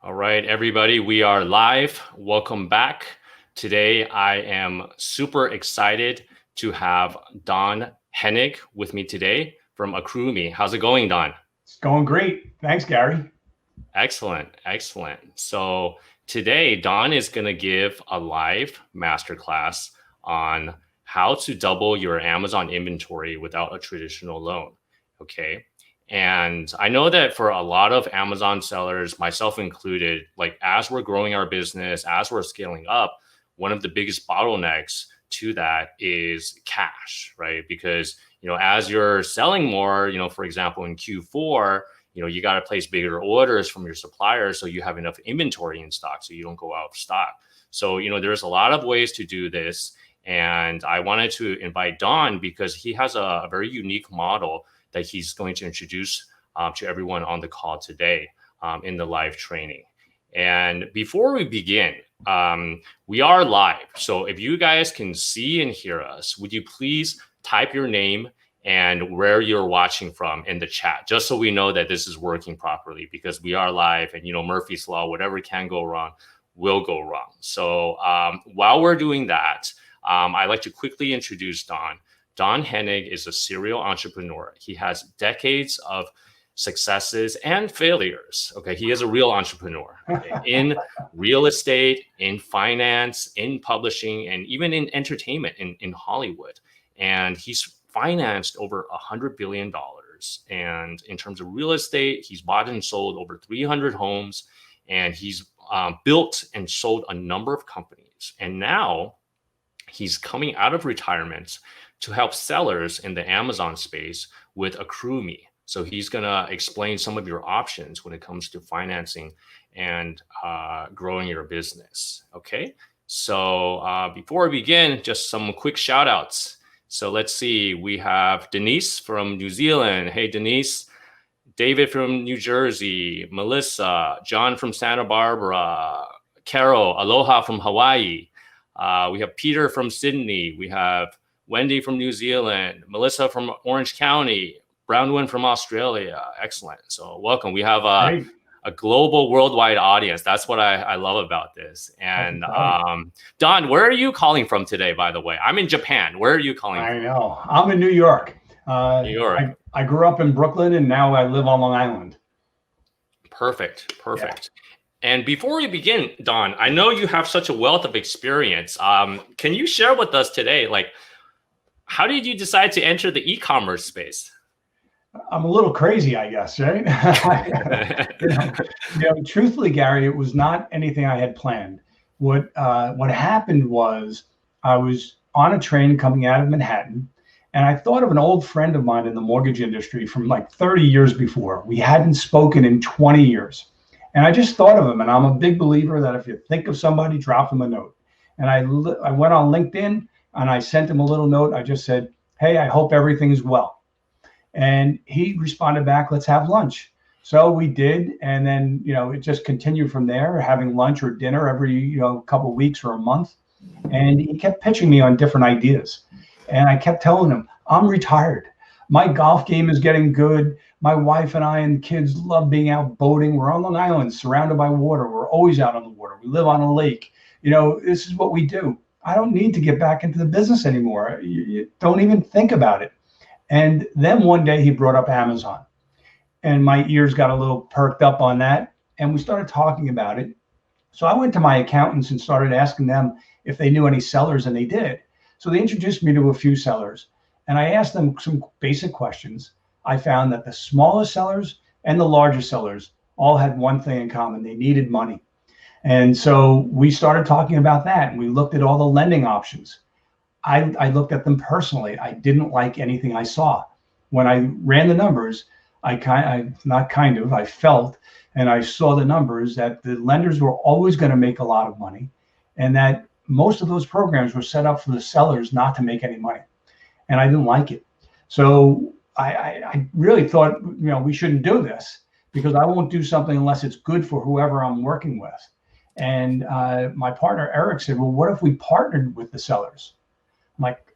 All right, everybody, we are live. Welcome back. Today, I am super excited to have Don Henig with me today from AccrueMe. How's it going, Don? It's going great. Thanks, Gary. Excellent, excellent. So today, Don is going to give a live masterclass on how to double your Amazon inventory without a traditional loan. Okay. And I know that for a lot of Amazon sellers, myself included, like as we're growing our business, as we're scaling up, one of the biggest bottlenecks to that is cash, right? Because, as you're selling more, for example, in Q4, you got to place bigger orders from your suppliers so you have enough inventory in stock so you don't go out of stock. So, there's a lot of ways to do this. And I wanted to invite Don because he has a very unique model that he's going to introduce to everyone on the call today in the live training. And before we begin, we are live. So if you guys can see and hear us, would you please type your name and where you're watching from in the chat, just so we know that this is working properly, because we are live and, Murphy's Law, whatever can go wrong will go wrong. So while we're doing that, I'd like to quickly introduce Don. Don Henig is a serial entrepreneur. He has decades of successes and failures. Okay, he is a real entrepreneur in real estate, in finance, in publishing, and even in entertainment in Hollywood. And he's financed over $100 billion. And in terms of real estate, he's bought and sold over 300 homes, and he's built and sold a number of companies. And now he's coming out of retirement to help sellers in the Amazon space with AccrueMe. So he's going to explain some of your options when it comes to financing and growing your business. Okay. So before we begin, just some quick shout outs. So let's see. We have Denise from New Zealand. Hey, Denise. David from New Jersey. Melissa. John from Santa Barbara. Carol. Aloha from Hawaii. We have Peter from Sydney. We have Wendy from New Zealand, Melissa from Orange County, Brownwin from Australia. Excellent. So welcome. We have a global, worldwide audience. That's what I love about this. And Don, where are you calling from today, by the way? I'm in Japan. Where are you calling from? I know. I'm in New York. New York. I grew up in Brooklyn, and now I live on Long Island. Perfect. Yeah. And before we begin, Don, I know you have such a wealth of experience. Can you share with us today, how did you decide to enter the e-commerce space? I'm a little crazy, I guess, right? Truthfully, Gary, it was not anything I had planned. What happened was I was on a train coming out of Manhattan, and I thought of an old friend of mine in the mortgage industry from like 30 years before. We hadn't spoken in 20 years. And I just thought of him, and I'm a big believer that if you think of somebody, drop them a note. And I went on LinkedIn, and I sent him a little note. I just said, hey, I hope everything's well. And he responded back, let's have lunch. So we did. And then, it just continued from there, having lunch or dinner every, couple of weeks or a month. And he kept pitching me on different ideas. And I kept telling him, I'm retired. My golf game is getting good. My wife and I and the kids love being out boating. We're on Long Island, surrounded by water. We're always out on the water. We live on a lake. This is what we do. I don't need to get back into the business anymore. You don't even think about it. And then one day he brought up Amazon, and my ears got a little perked up on that. And we started talking about it. So I went to my accountants and started asking them if they knew any sellers, and they did. So they introduced me to a few sellers, and I asked them some basic questions. I found that the smallest sellers and the largest sellers all had one thing in common. They needed money. And so we started talking about that, and we looked at all the lending options. I looked at them personally. I didn't like anything I saw. When I ran the numbers, I felt, and I saw the numbers that the lenders were always going to make a lot of money, and that most of those programs were set up for the sellers not to make any money. And I didn't like it. So I really thought, we shouldn't do this, because I won't do something unless it's good for whoever I'm working with. And my partner, Eric, said, well, what if we partnered with the sellers? I'm like,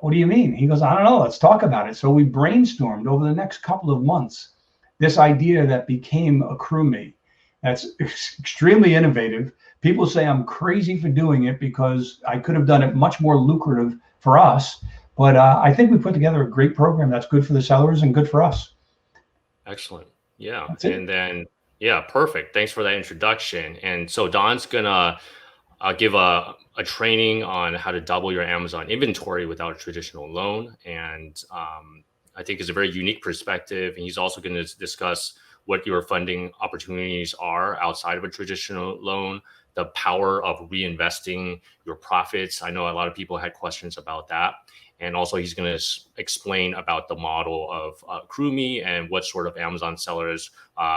what do you mean? He goes, I don't know. Let's talk about it. So we brainstormed over the next couple of months this idea that became AccrueMe. That's extremely innovative. People say I'm crazy for doing it because I could have done it much more lucrative for us. But I think we put together a great program that's good for the sellers and good for us. Excellent. Yeah. That's it. And then, yeah, perfect. Thanks for that introduction. And so Don's gonna give a training on how to double your Amazon inventory without a traditional loan. And I think it's a very unique perspective. And he's also going to discuss what your funding opportunities are outside of a traditional loan, the power of reinvesting your profits. I know a lot of people had questions about that. And also he's going to explain about the model of AccrueMe and what sort of Amazon sellers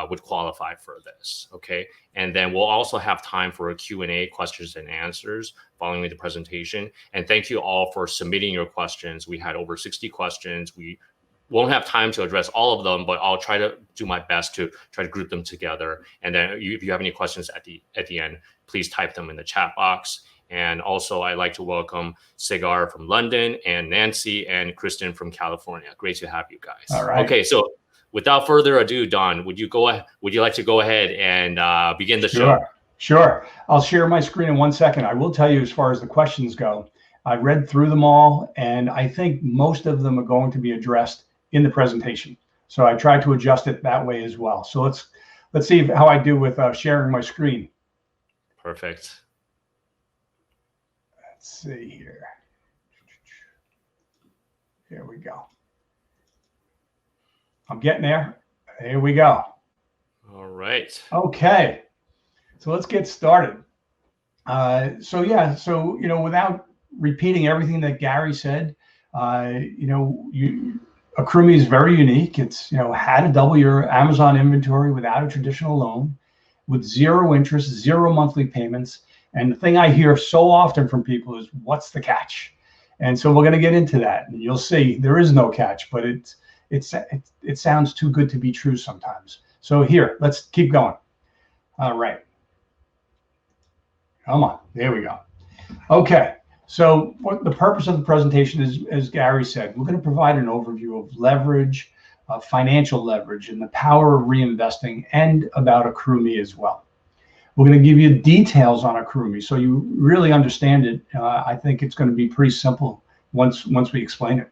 would qualify for this. Okay. And then we'll also have time for a Q&A, questions and answers following the presentation. And thank you all for submitting your questions. We had over 60 questions. We won't have time to address all of them, but I'll try to do my best to try to group them together. And then if you have any questions at the end, please type them in the chat box. And also, I'd like to welcome Sigar from London and Nancy and Kristen from California. Great to have you guys. All right. Okay, so without further ado, Don, would you like to go ahead and begin the show? Sure. I'll share my screen in 1 second. I will tell you, as far as the questions go, I read through them all, and I think most of them are going to be addressed in the presentation. So I tried to adjust it that way as well. So let's see how I do with sharing my screen. Perfect. Let's see here. Here we go. I'm getting there. Here we go. All right. Okay. So let's get started. Without repeating everything that Gary said, AccrueMe is very unique. It's, how to double your Amazon inventory without a traditional loan, with zero interest, zero monthly payments. And the thing I hear so often from people is, what's the catch? And so we're going to get into that. And you'll see there is no catch, but it sounds too good to be true sometimes. So here, let's keep going. All right. Come on. There we go. Okay. So what the purpose of the presentation is, as Gary said, we're going to provide an overview of leverage, financial leverage, and the power of reinvesting, and about AccrueMe as well. We're going to give you details on AccrueMe so you really understand it. I think it's going to be pretty simple once we explain it.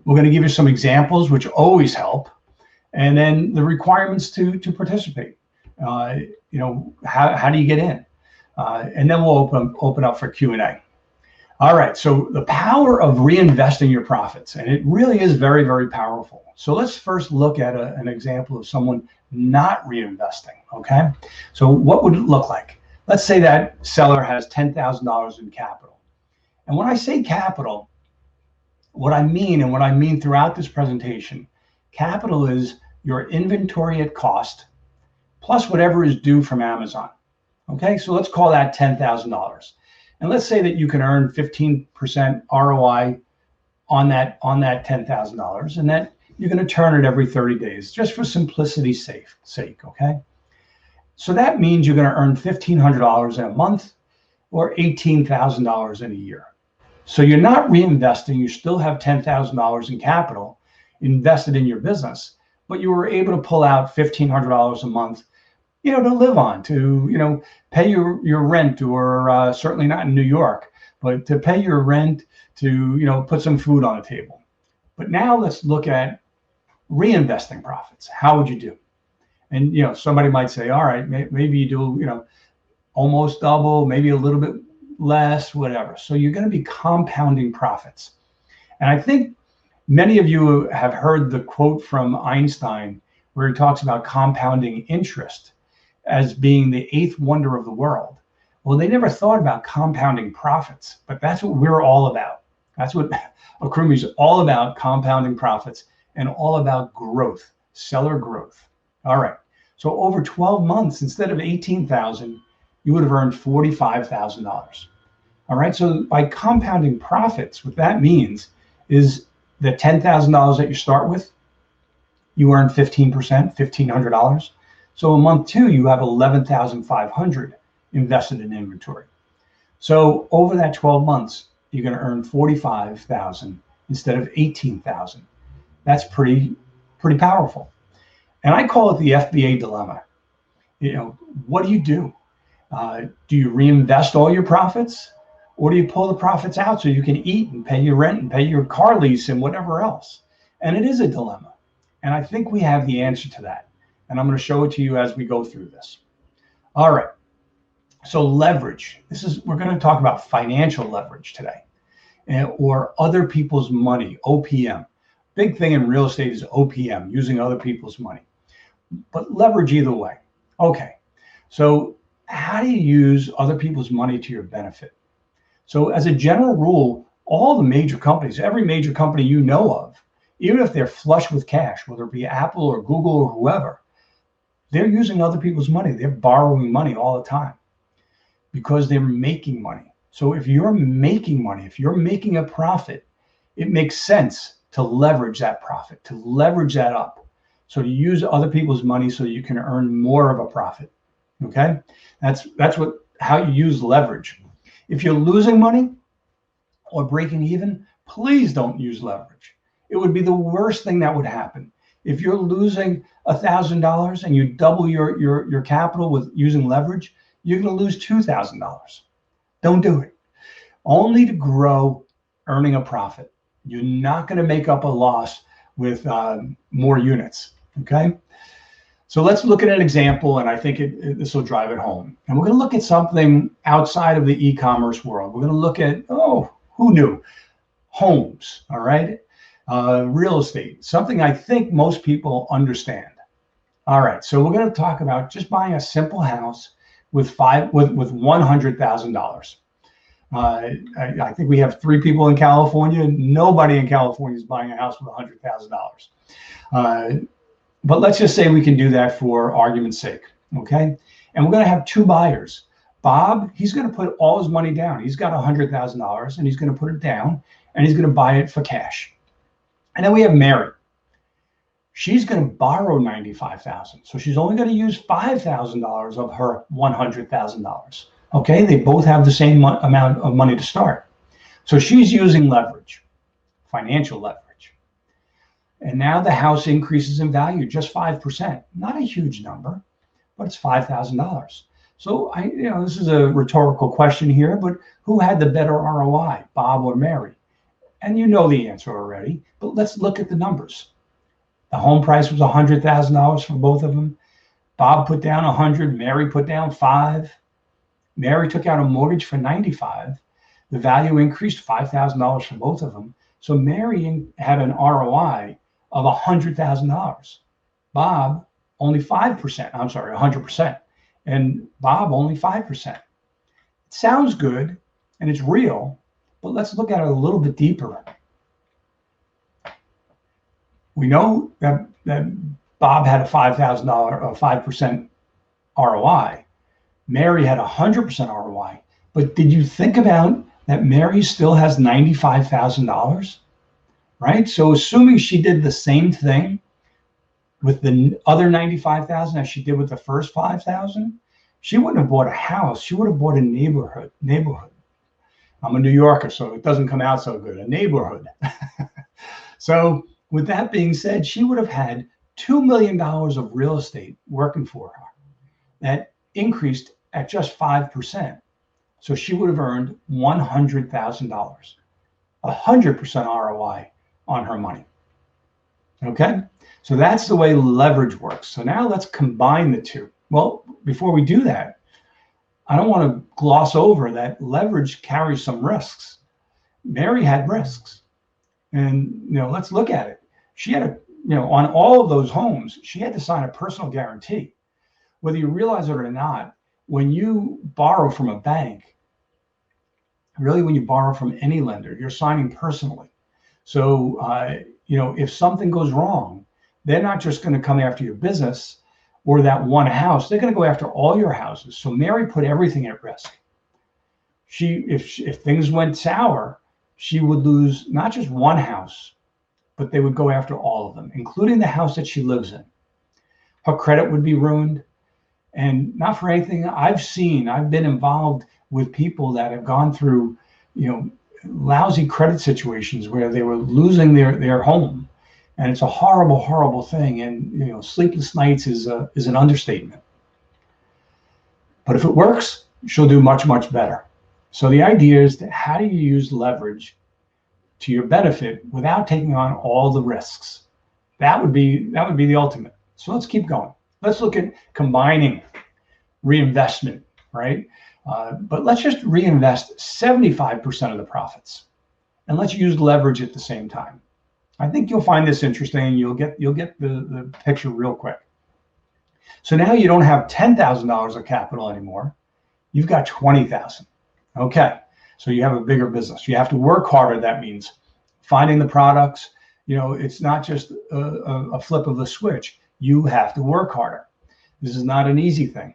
We're going to give you some examples, which always help, and then the requirements to participate. How do you get in? And then we'll open up for Q&A. All right, so the power of reinvesting your profits, and it really is very, very powerful. So let's first look at an example of someone not reinvesting, okay? So what would it look like? Let's say that seller has $10,000 in capital. And when I say capital, what I mean throughout this presentation, capital is your inventory at cost plus whatever is due from Amazon. Okay, so let's call that $10,000. And let's say that you can earn 15% ROI on that $10,000, and that you're going to turn it every 30 days, just for simplicity's sake, okay? So that means you're going to earn $1,500 in a month or $18,000 in a year. So you're not reinvesting, you still have $10,000 in capital invested in your business, but you were able to pull out $1,500 a month, to live on, to, pay your rent, or certainly not in New York, but to pay your rent, to, put some food on the table. But now let's look at reinvesting profits. How would you do? And, somebody might say, all right, maybe you do, almost double, maybe a little bit less, whatever. So you're going to be compounding profits. And I think many of you have heard the quote from Einstein where he talks about compounding interest as being the eighth wonder of the world. Well, they never thought about compounding profits, but that's what we're all about. That's what AccrueMe is all about, compounding profits and all about growth, seller growth. All right. So over 12 months, instead of 18,000, you would have earned $45,000. All right. So by compounding profits, what that means is the $10,000 that you start with, you earn 15%, $1,500. So in month two, you have 11,500 invested in inventory. So over that 12 months, you're going to earn 45,000 instead of 18,000. That's pretty powerful. And I call it the FBA dilemma. What do you do? Do you reinvest all your profits, or do you pull the profits out so you can eat and pay your rent and pay your car lease and whatever else? And it is a dilemma. And I think we have the answer to that. And I'm going to show it to you as we go through this. All right. So leverage. We're going to talk about financial leverage today, or other people's money, OPM. Big thing in real estate is OPM, using other people's money. But leverage either way. Okay. So how do you use other people's money to your benefit? So as a general rule, all the major companies, every major company you know of, even if they're flush with cash, whether it be Apple or Google or whoever, they're using other people's money. They're borrowing money all the time because they're making money. So if you're making money, if you're making a profit, it makes sense to leverage that profit, to leverage that up. So to use other people's money so you can earn more of a profit. Okay, that's how you use leverage. If you're losing money or breaking even, please don't use leverage. It would be the worst thing that would happen. If you're losing $1,000 and you double your capital with using leverage, you're going to lose $2,000. Don't do it. Only to grow, earning a profit. You're not going to make up a loss with more units. Okay. So let's look at an example, and I think this will drive it home. And we're going to look at something outside of the e-commerce world. We're going to look at, who knew? Homes, all right? Real estate, something I think most people understand. All right, so we're going to talk about just buying a simple house with $100,000. I think we have 3 people in California. Nobody in California is buying a house with $100,000. But let's just say we can do that for argument's sake, okay? And we're going to have 2 buyers. Bob, he's going to put all his money down. He's got $100,000, and he's going to put it down, and he's going to buy it for cash. And then we have Mary. She's going to borrow $95,000. So she's only going to use $5,000 of her $100,000. Okay, they both have the same amount of money to start. So she's using leverage, financial leverage. And now the house increases in value just 5%. Not a huge number, but it's $5,000. So this is a rhetorical question here, but who had the better ROI, Bob or Mary? And you know the answer already, but let's look at the numbers. The home price was $100,000 for both of them. Bob put down 100, Mary put down 5. Mary took out a mortgage for 95. The value increased $5,000 for both of them. So Mary had an ROI of $100,000. Bob only 5%. I'm sorry, 100%. And Bob only 5%. It sounds good and it's real, but let's look at it a little bit deeper. We know that Bob had a $5,000, 5% ROI. Mary had 100% ROI. But did you think about that Mary still has $95,000? Right? So assuming she did the same thing with the other 95,000 as she did with the first 5,000, she wouldn't have bought a house. She would have bought a neighborhood. I'm a New Yorker, so it doesn't come out so good. A neighborhood. So with that being said, she would have had $2 million of real estate working for her. That increased at just 5%. So she would have earned $100,000, 100% ROI on her money. Okay, so that's the way leverage works. So now let's combine the two. Well, before we do that, I don't want to gloss over that leverage carries some risks. Mary had risks, and let's look at it. She had on all of those homes, she had to sign a personal guarantee. Whether you realize it or not, when you borrow from a bank, really when you borrow from any lender, you're signing personally. So, if something goes wrong, they're not just going to come after your business or that one house. They're going to go after all your houses. So Mary put everything at risk. If things went sour, she would lose not just one house, but they would go after all of them, including the house that she lives in. Her credit would be ruined. And not for anything I've been involved with people that have gone through, lousy credit situations where they were losing their home, and it's a horrible, horrible thing. And sleepless nights is an understatement. But if it works, she'll do much, much better. So the idea is that how do you use leverage to your benefit without taking on all the risks? That would be the ultimate. So let's keep going. Let's look at combining reinvestment, right? But let's just reinvest 75% of the profits, and let's use leverage at the same time. I think you'll find this interesting. You'll get the picture real quick. So now you don't have $10,000 of capital anymore. You've got 20,000. Okay, so you have a bigger business. You have to work harder. That means finding the products. It's not just a flip of the switch. You have to work harder. This is not an easy thing.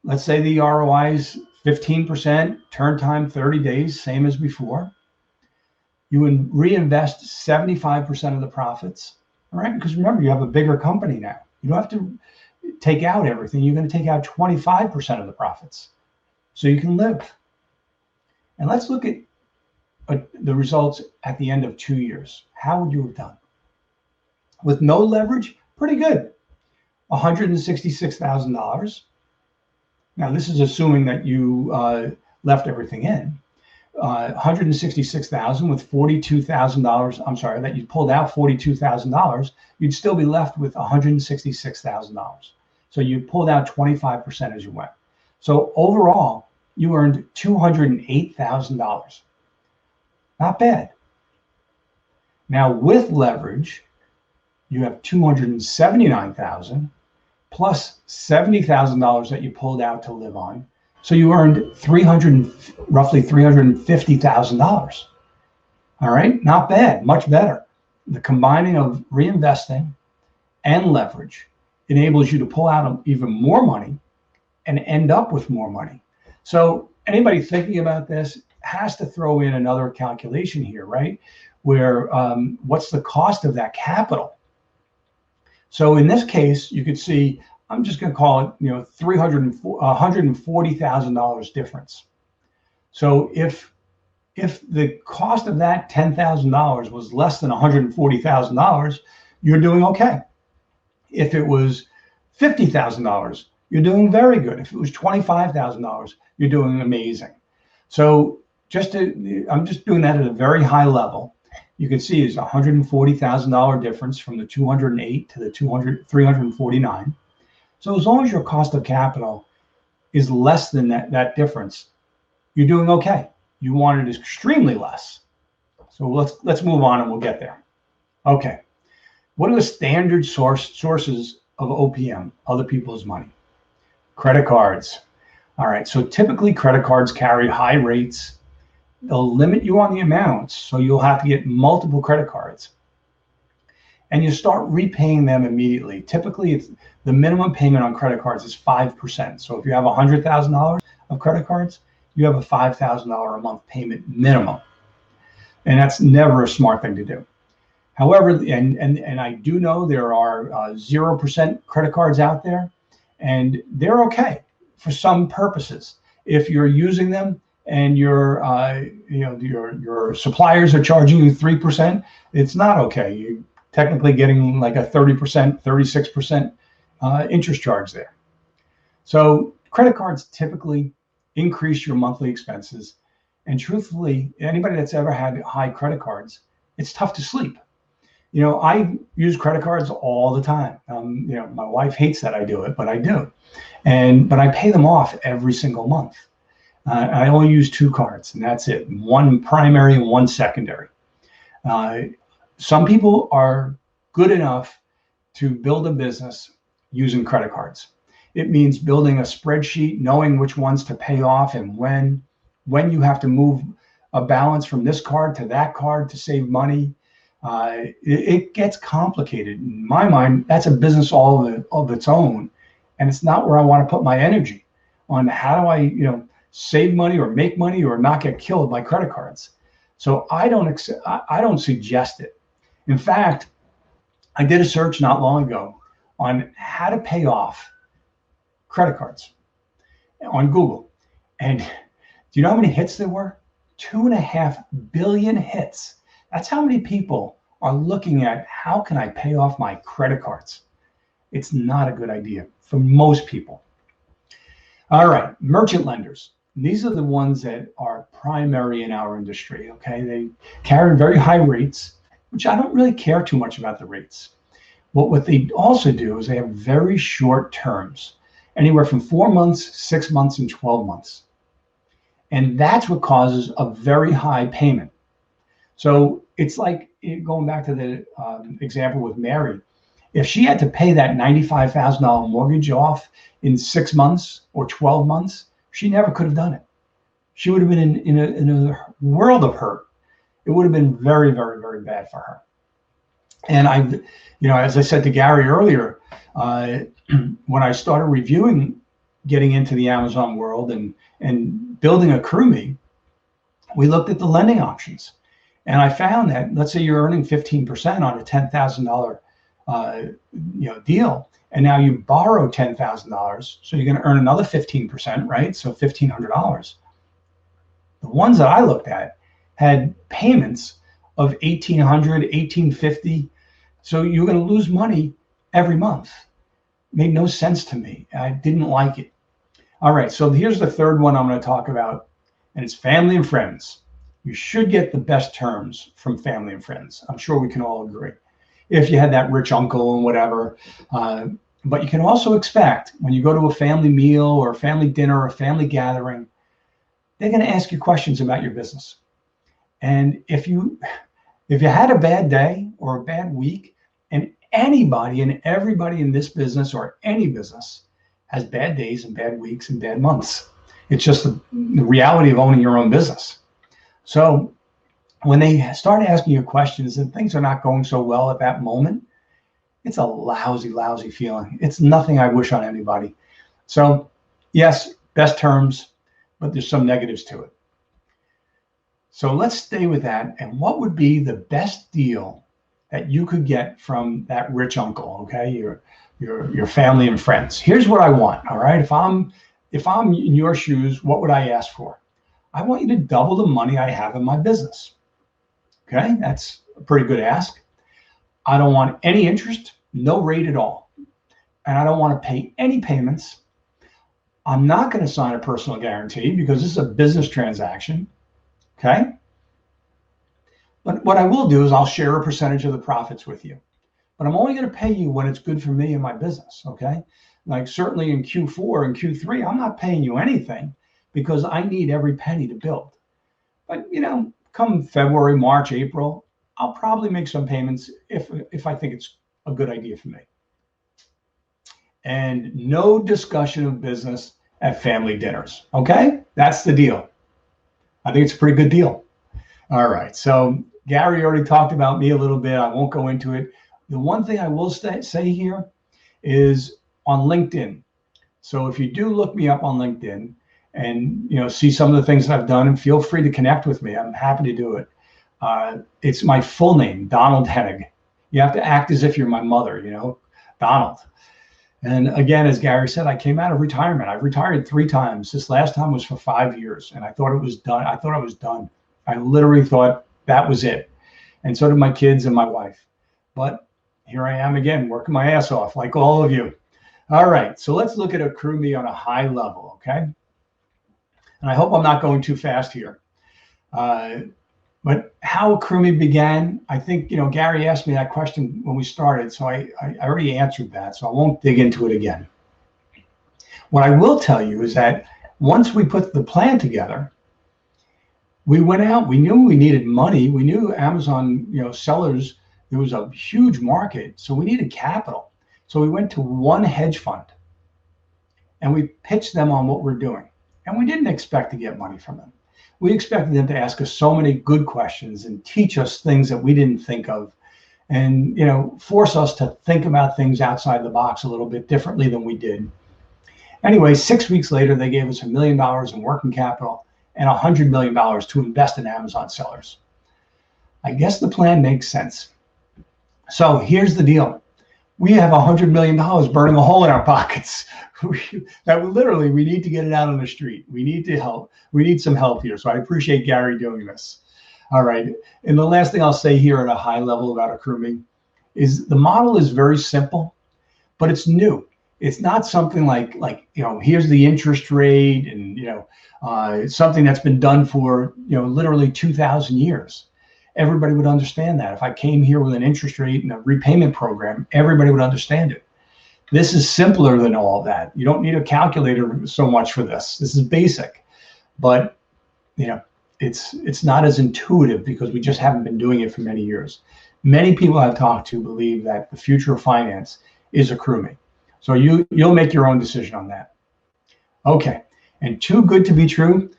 Let's say the ROI is 15%, turn time 30 days, same as before. You reinvest 75% of the profits, all right? Because remember, you have a bigger company now. You don't have to take out everything. You're going to take out 25% of the profits so you can live. And let's look at the results at the end of 2 years. How would you have done? With no leverage, pretty good. $166,000. Now, this is assuming that you left everything in. 166,000 with $42,000. I'm sorry, that you pulled out $42,000. You'd still be left with $166,000. So you pulled out 25% as you went. So overall, you earned $208,000. Not bad. Now with leverage, you have $279,000 plus $70,000 that you pulled out to live on. So you earned roughly $350,000. All right, not bad, much better. The combining of reinvesting and leverage enables you to pull out even more money and end up with more money. So anybody thinking about this has to throw in another calculation here, right? Where what's the cost of that capital? So in this case, you could see, I'm just going to call it, $140,000 difference. So if the cost of that $10,000 was less than $140,000, you're doing okay. If it was $50,000, you're doing very good. If it was $25,000, you're doing amazing. So I'm just doing that at a very high level. You can see is $140,000 difference from the 208 to the 349. So as long as your cost of capital is less than that difference, you're doing okay. You want it extremely less. So let's move on and we'll get there. Okay. What are the standard sources of OPM, other people's money? Credit cards. All right. So typically credit cards carry high rates. They'll limit you on the amounts, so you'll have to get multiple credit cards. And you start repaying them immediately. Typically, the minimum payment on credit cards is 5%. So if you have $100,000 of credit cards, you have a $5,000 a month payment minimum. And that's never a smart thing to do. However, and I do know there are 0% credit cards out there, and they're okay for some purposes. If you're using them and your suppliers are charging you 3%, it's not okay. You're technically getting like a 30%, 36% interest charge there. So credit cards typically increase your monthly expenses. And truthfully, anybody that's ever had high credit cards, it's tough to sleep. I use credit cards all the time. My wife hates that I do it, but I do. But I pay them off every single month. I only use 2 cards, and that's it. One primary and one secondary. Some people are good enough to build a business using credit cards. It means building a spreadsheet, knowing which ones to pay off and when you have to move a balance from this card to that card to save money. It gets complicated. In my mind, that's a business all of its own, and it's not where I want to put my energy on. How do I, save money or make money or not get killed by credit cards? So I don't suggest it. In fact, I did a search not long ago on how to pay off credit cards on Google, and do you know how many hits there were? 2.5 billion hits. That's how many people are looking at how can I pay off my credit cards. It's not a good idea for most people. All right, merchant lenders. These are the ones that are primary in our industry, okay? They carry very high rates, which I don't really care too much about the rates. But what they also do is they have very short terms, anywhere from 4 months, 6 months, and 12 months. And that's what causes a very high payment. So it's like going back to the example with Mary. If she had to pay that $95,000 mortgage off in 6 months or 12 months, she never could have done it. She would have been in a world of hurt. It would have been very, very, very bad for her. And as I said to Gary earlier, when I started reviewing getting into the Amazon world and building AccrueMe, we looked at the lending options. And I found that, let's say you're earning 15% on a $10,000 deal, and now you borrow $10,000, so you're going to earn another 15%, right? So $1,500. The ones that I looked at had payments of $1,800, $1,850. So you're going to lose money every month. Made no sense to me. I didn't like it. All right, so here's the third one I'm going to talk about, and it's family and friends. You should get the best terms from family and friends. I'm sure we can all agree. If you had that rich uncle and whatever. But you can also expect when you go to a family meal or a family dinner or a family gathering, they're going to ask you questions about your business. And if you had a bad day or a bad week, and anybody and everybody in this business or any business has bad days and bad weeks and bad months. It's just the reality of owning your own business. So when they start asking you questions and things are not going so well at that moment, it's a lousy, lousy feeling. It's nothing I wish on anybody. So yes, best terms, but there's some negatives to it. So let's stay with that. And what would be the best deal that you could get from that rich uncle, okay? Your family and friends. Here's what I want, all right? If I'm in your shoes, what would I ask for? I want you to double the money I have in my business. Okay, that's a pretty good ask. I don't want any interest, no rate at all. And I don't want to pay any payments. I'm not going to sign a personal guarantee because this is a business transaction. Okay. But what I will do is I'll share a percentage of the profits with you. But I'm only going to pay you when it's good for me and my business. Okay. Like certainly in Q4 and Q3, I'm not paying you anything because I need every penny to build. But, come February, March, April, I'll probably make some payments if I think it's a good idea for me. And no discussion of business at family dinners. Okay, that's the deal. I think it's a pretty good deal. All right, so Gary already talked about me a little bit. I won't go into it. The one thing I will say here is on LinkedIn. So if you do look me up on LinkedIn, and see some of the things that I've done, and feel free to connect with me. I'm happy to do it. It's my full name, Donald Henig. You have to act as if you're my mother, Donald. And again, as Gary said, I came out of retirement. I've retired 3 times. This last time was for 5 years, and I thought it was done. I thought I was done. I literally thought that was it. And so did my kids and my wife. But here I am again, working my ass off like all of you. All right, so let's look at AccrueMe on a high level, okay? And I hope I'm not going too fast here. But how AccrueMe began, I think, Gary asked me that question when we started, so I already answered that, so I won't dig into it again. What I will tell you is that once we put the plan together, we went out, we knew we needed money. We knew Amazon, sellers, there was a huge market, so we needed capital. So we went to one hedge fund and we pitched them on what we're doing. And we didn't expect to get money from them. We expected them to ask us so many good questions and teach us things that we didn't think of and, force us to think about things outside the box a little bit differently than we did. Anyway, 6 weeks later, they gave us $1 million in working capital and $100 million to invest in Amazon sellers. I guess the plan makes sense. So here's the deal. We have $100 million burning a hole in our pockets. That literally, we need to get it out on the street. We need to help. We need some help here. So I appreciate Gary doing this. All right. And the last thing I'll say here at a high level about AccrueMe is the model is very simple, but it's new. It's not something like here's the interest rate, and it's something that's been done for literally 2,000 years. Everybody would understand that. If I came here with an interest rate and a repayment program, everybody would understand it. This is simpler than all of that. You don't need a calculator so much for this. This is basic, but it's not as intuitive because we just haven't been doing it for many years. Many people I've talked to believe that the future of finance is AccrueMe. So you'll make your own decision on that. Okay, and too good to be true.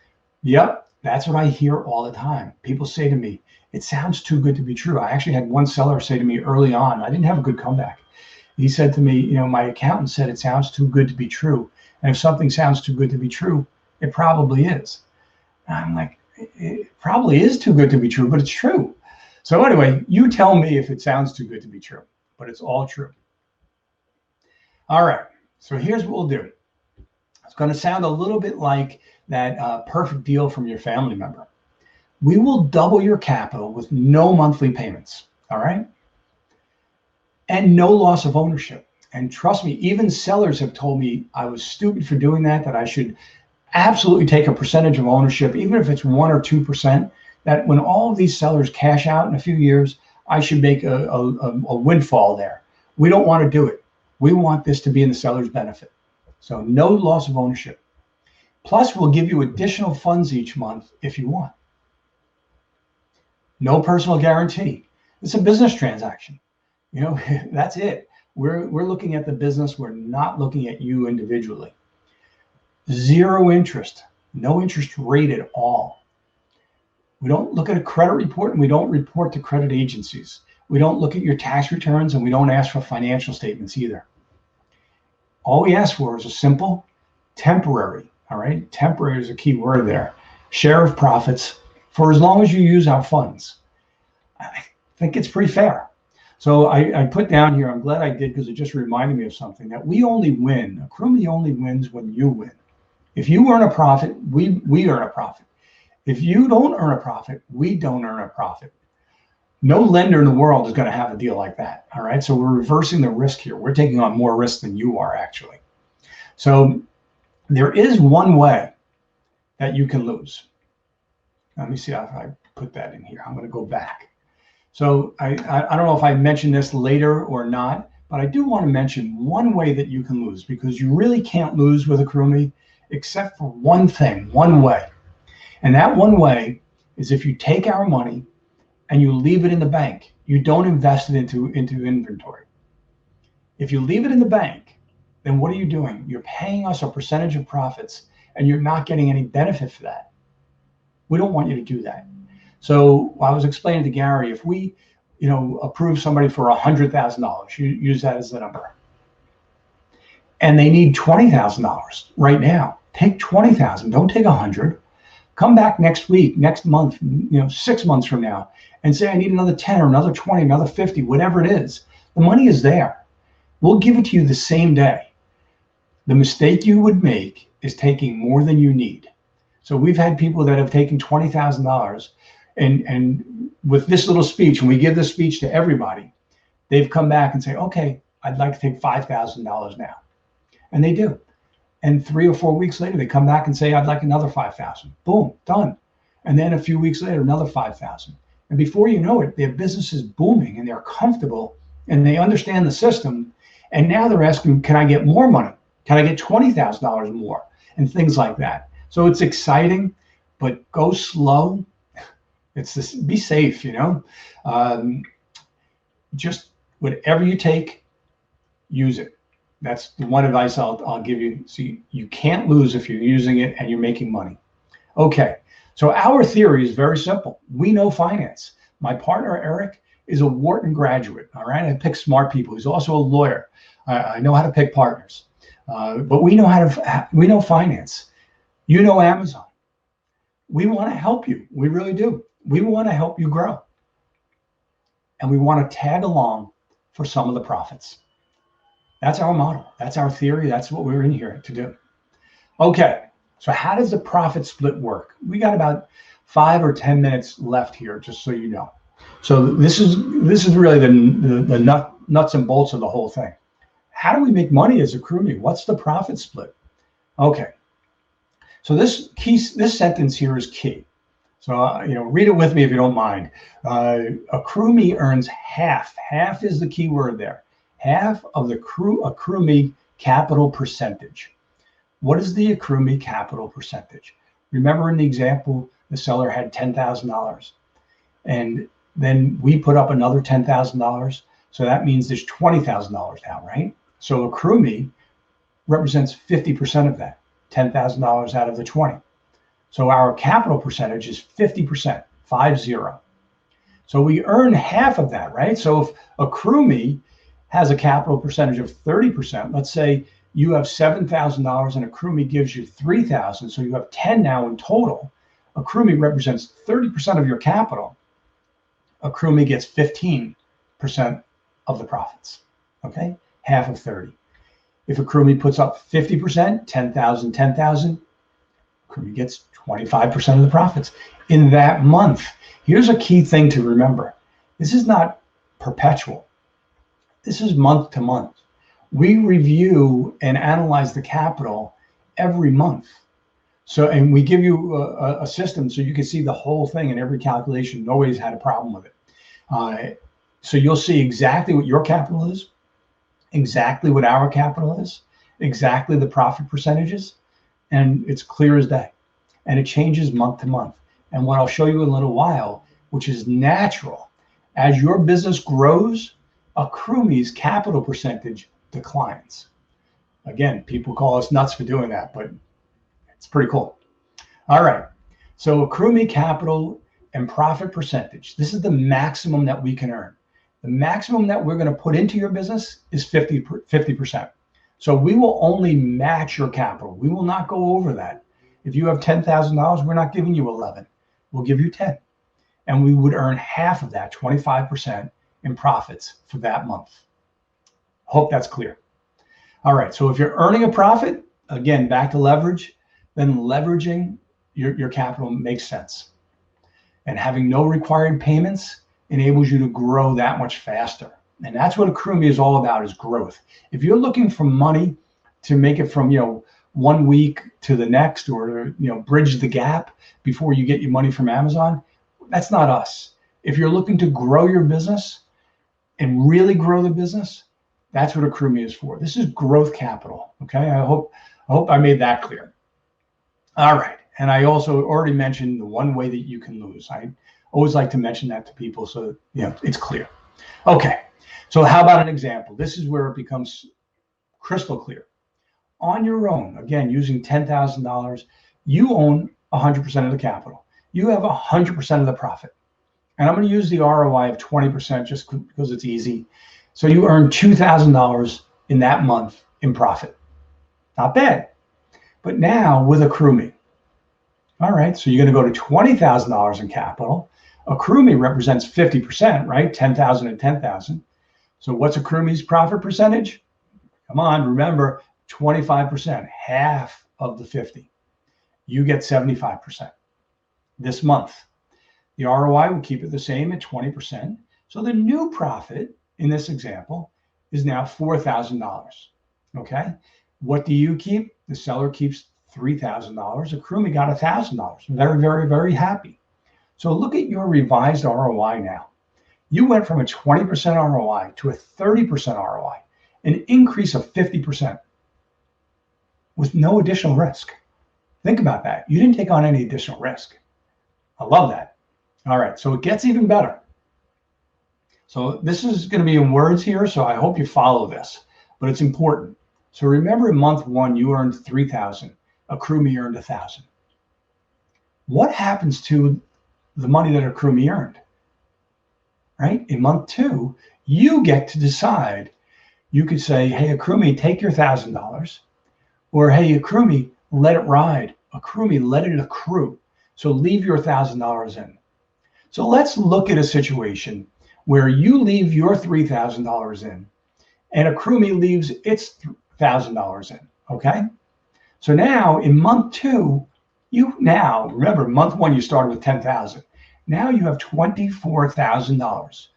Yep, that's what I hear all the time. People say to me, it sounds too good to be true. I actually had one seller say to me early on, I didn't have a good comeback. He said to me, my accountant said it sounds too good to be true. And if something sounds too good to be true, it probably is. And I'm like, it probably is too good to be true, but it's true. So anyway, you tell me if it sounds too good to be true, but it's all true. All right, so here's what we'll do. It's going to sound a little bit like that perfect deal from your family member. We will double your capital with no monthly payments, all right? And no loss of ownership. And trust me, even sellers have told me I was stupid for doing that, that I should absolutely take a percentage of ownership, even if it's 1 or 2%, that when all of these sellers cash out in a few years, I should make a windfall there. We don't want to do it. We want this to be in the seller's benefit. So no loss of ownership. Plus, we'll give you additional funds each month if you want. No personal guarantee. It's a business transaction. That's it. We're looking at the business. We're not looking at you individually. Zero interest, no interest rate at all. We don't look at a credit report, and we don't report to credit agencies. We don't look at your tax returns, and we don't ask for financial statements either. All we ask for is a simple, temporary, all right? Temporary is a key word there. Share of profits for as long as you use our funds. I think it's pretty fair. So I put down here, I'm glad I did because it just reminded me of something, that we only win, AccrueMe only wins when you win. If you earn a profit, we earn a profit. If you don't earn a profit, we don't earn a profit. No lender in the world is going to have a deal like that, all right? So we're reversing the risk here. We're taking on more risk than you are, actually. So there is one way that you can lose. Let me see if I put that in here. I'm going to go back. So I don't know if I mentioned this later or not, but I do want to mention one way that you can lose, because you really can't lose with AccrueMe except for one thing, one way. And that one way is if you take our money and you leave it in the bank. You don't invest it into inventory. If you leave it in the bank, then what are you doing? You're paying us a percentage of profits, and you're not getting any benefit for that. We don't want you to do that. So I was explaining to Gary, if we, approve somebody for $100,000, you use that as the number, and they need $20,000 right now, take $20,000. Don't take 100. Come back next week, next month, 6 months from now, and say I need another 10 or another 20, another 50, whatever it is. The money is there. We'll give it to you the same day. The mistake you would make is taking more than you need. So we've had people that have taken $20,000, and with this little speech, and we give this speech to everybody, they've come back and say, okay, I'd like to take $5,000 now. And they do. And 3 or 4 weeks later, they come back and say, I'd like another 5,000. Boom, done. And then a few weeks later, another 5,000. And before you know it, their business is booming, and they're comfortable, and they understand the system. And now they're asking, can I get more money? Can I get $20,000 more? And things like that. So it's exciting, but go slow. It's this, be safe, just whatever you take, use it. That's the one advice I'll give you. See, you can't lose if you're using it and you're making money. Okay, so our theory is very simple. We know finance. My partner, Eric, is a Wharton graduate, all right? I pick smart people. He's also a lawyer. I know how to pick partners, but we know finance. You know Amazon. We want to help you. We really do. We want to help you grow. And we want to tag along for some of the profits. That's our model. That's our theory. That's what we're in here to do. Okay, so how does the profit split work? We got about 5 or 10 minutes left here, just so you know. So this is really the nuts and bolts of the whole thing. how do we make money as AccrueMe? What's the profit split? Okay. So this sentence here is key. So, read it with me if you don't mind. AccrueMe earns half. Half is the key word there. Half of the AccrueMe capital percentage. What is the AccrueMe capital percentage? Remember in the example, the seller had $10,000. And then we put up another $10,000. So that means there's $20,000 now, right? So AccrueMe represents 50% of that, $10,000 out of the 20. So our capital percentage is 50%, 50. So we earn half of that, right? So if AccrueMe has a capital percentage of 30%, let's say you have $7,000 and AccrueMe gives you $3,000, so you have 10 now in total. AccrueMe represents 30% of your capital. AccrueMe gets 15% of the profits, okay? Half of 30. If AccrueMe puts up 50%, 10,000, 10,000, AccrueMe gets 25% of the profits in that month. Here's a key thing to remember. This is not perpetual. This is month to month. We review and analyze the capital every month. So, and we give you a system so you can see the whole thing and every calculation. Nobody's had a problem with it. So you'll see exactly what your capital is, exactly what our capital is, exactly the profit percentages, and it's clear as day. And it changes month to month. And what I'll show you in a little while, which is natural, as your business grows, AccrueMe's capital percentage declines. Again, people call us nuts for doing that, but it's pretty cool. All right. So AccrueMe capital and profit percentage. This is the maximum that we can earn. The maximum that we're going to put into your business is 50%. So we will only match your capital. We will not go over that. If you have $10,000, we're not giving you 11. We'll give you 10. And we would earn half of that, 25% in profits for that month. Hope that's clear. All right. So if you're earning a profit, again, back to leverage, then leveraging your capital makes sense. And having no required payments enables you to grow that much faster. And that's what AccrueMe is all about, is growth. If you're looking for money to make it from, 1 week to the next, or, bridge the gap before you get your money from Amazon, that's not us. If you're looking to grow your business and really grow the business, that's what AccrueMe is for. This is growth capital. Okay. I hope I made that clear. All right. And I also already mentioned the one way that you can lose. I always like to mention that to people so it's clear. Okay. So how about an example? This is where it becomes crystal clear. On your own, again, using $10,000, you own 100% of the capital. You have 100% of the profit. And I'm going to use the ROI of 20% just because it's easy. So you earn $2,000 in that month in profit. Not bad. But now with AccrueMe. All right, so you're going to go to $20,000 in capital. AccrueMe represents 50%, right? 10,000 and 10,000. So what's AccrueMe's profit percentage? Come on, remember, 25%, half of the 50. You get 75% this month. The ROI will keep it the same at 20%. So the new profit in this example is now $4,000. Okay. What do you keep? The seller keeps $3,000. AccrueMe got $1,000. Very, very, very happy. So look at your revised ROI now. You went from a 20% ROI to a 30% ROI, an increase of 50% with no additional risk. Think about that. You didn't take on any additional risk. I love that. All right, so it gets even better. So this is going to be in words here, so I hope you follow this, but it's important. So remember, in month 1, you earned $3,000. AccrueMe earned $1,000. What happens to the money that AccrueMe earned? Right? In month 2, you get to decide. You could say, hey, AccrueMe, take your $1,000. Or, hey, AccrueMe, let it ride. AccrueMe, let it accrue. So leave your $1,000 in. So let's look at a situation where you leave your $3,000 in and AccrueMe leaves its $1,000 in, okay? So now in month 2, remember, month 1, you started with $10,000. Now you have $24,000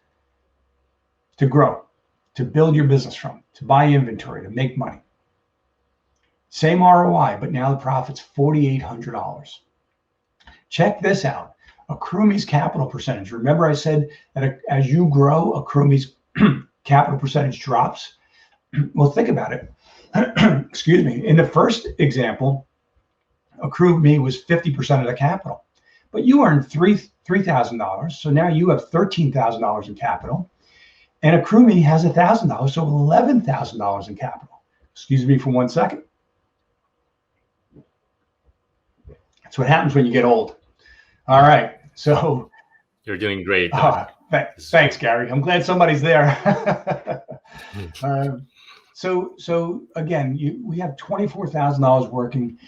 to grow, to build your business from, to buy inventory, to make money. Same ROI, but now the profit's $4,800. Check this out. AccrueMe's capital percentage. Remember I said that as you grow, AccrueMe's capital percentage drops? Well, think about it. Excuse me. In the first example, AccrueMe was 50% of the capital, but you earned $3,000. So now you have $13,000 in capital, and AccrueMe has $1,000, so $11,000 in capital. Excuse me for 1 second. That's what happens when you get old. All right. So you're doing great. Thanks, Gary. I'm glad somebody's there. So again, we have $24,000 working.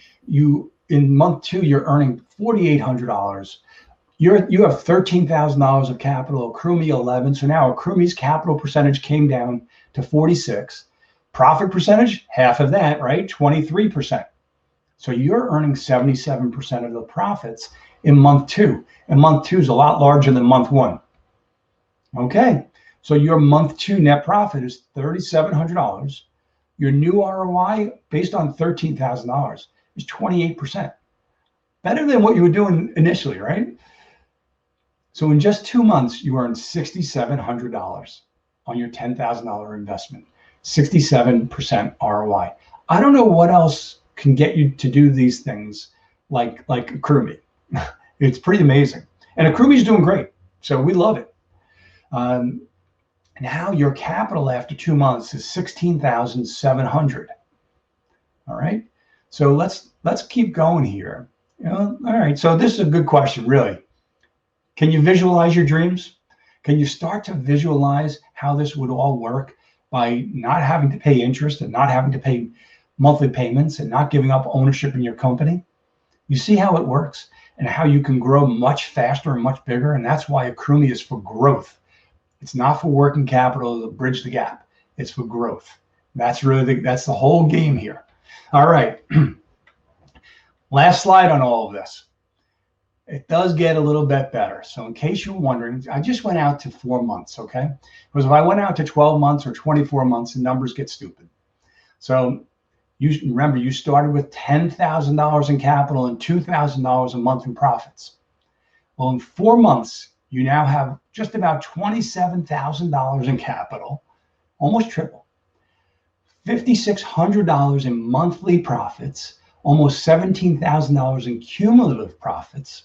In month 2, you're earning $4,800. You have $13,000 of capital. AccrueMe 11. So now AccrueMe's capital percentage came down to 46. Profit percentage, half of that, right? 23%. So you're earning 77% of the profits in month 2. And month 2 is a lot larger than month 1. Okay. So your month 2 net profit is $3,700. Your new ROI based on $13,000 is 28%. Better than what you were doing initially, right? So in just 2 months, you earned $6,700 on your $10,000 investment. 67% ROI. I don't know what else can get you to do these things like AccrueMe. It's pretty amazing. And AccrueMe is doing great. So we love it. Now your capital after 2 months is $16,700. All right. So let's keep going here. All right. So this is a good question, really. Can you visualize your dreams? Can you start to visualize how this would all work by not having to pay interest and not having to pay monthly payments and not giving up ownership in your company? You see how it works and how you can grow much faster and much bigger. And that's why AccrueMe is for growth. It's not for working capital to bridge the gap. It's for growth. That's really that's the whole game here. All right. Last slide on all of this. It does get a little bit better. So in case you're wondering, I just went out to 4 months, okay? Because if I went out to 12 months or 24 months, the numbers get stupid. So you remember, you started with $10,000 in capital and $2,000 a month in profits. Well, in 4 months, you now have just about $27,000 in capital, almost triple. $5,600 in monthly profits, almost $17,000 in cumulative profits.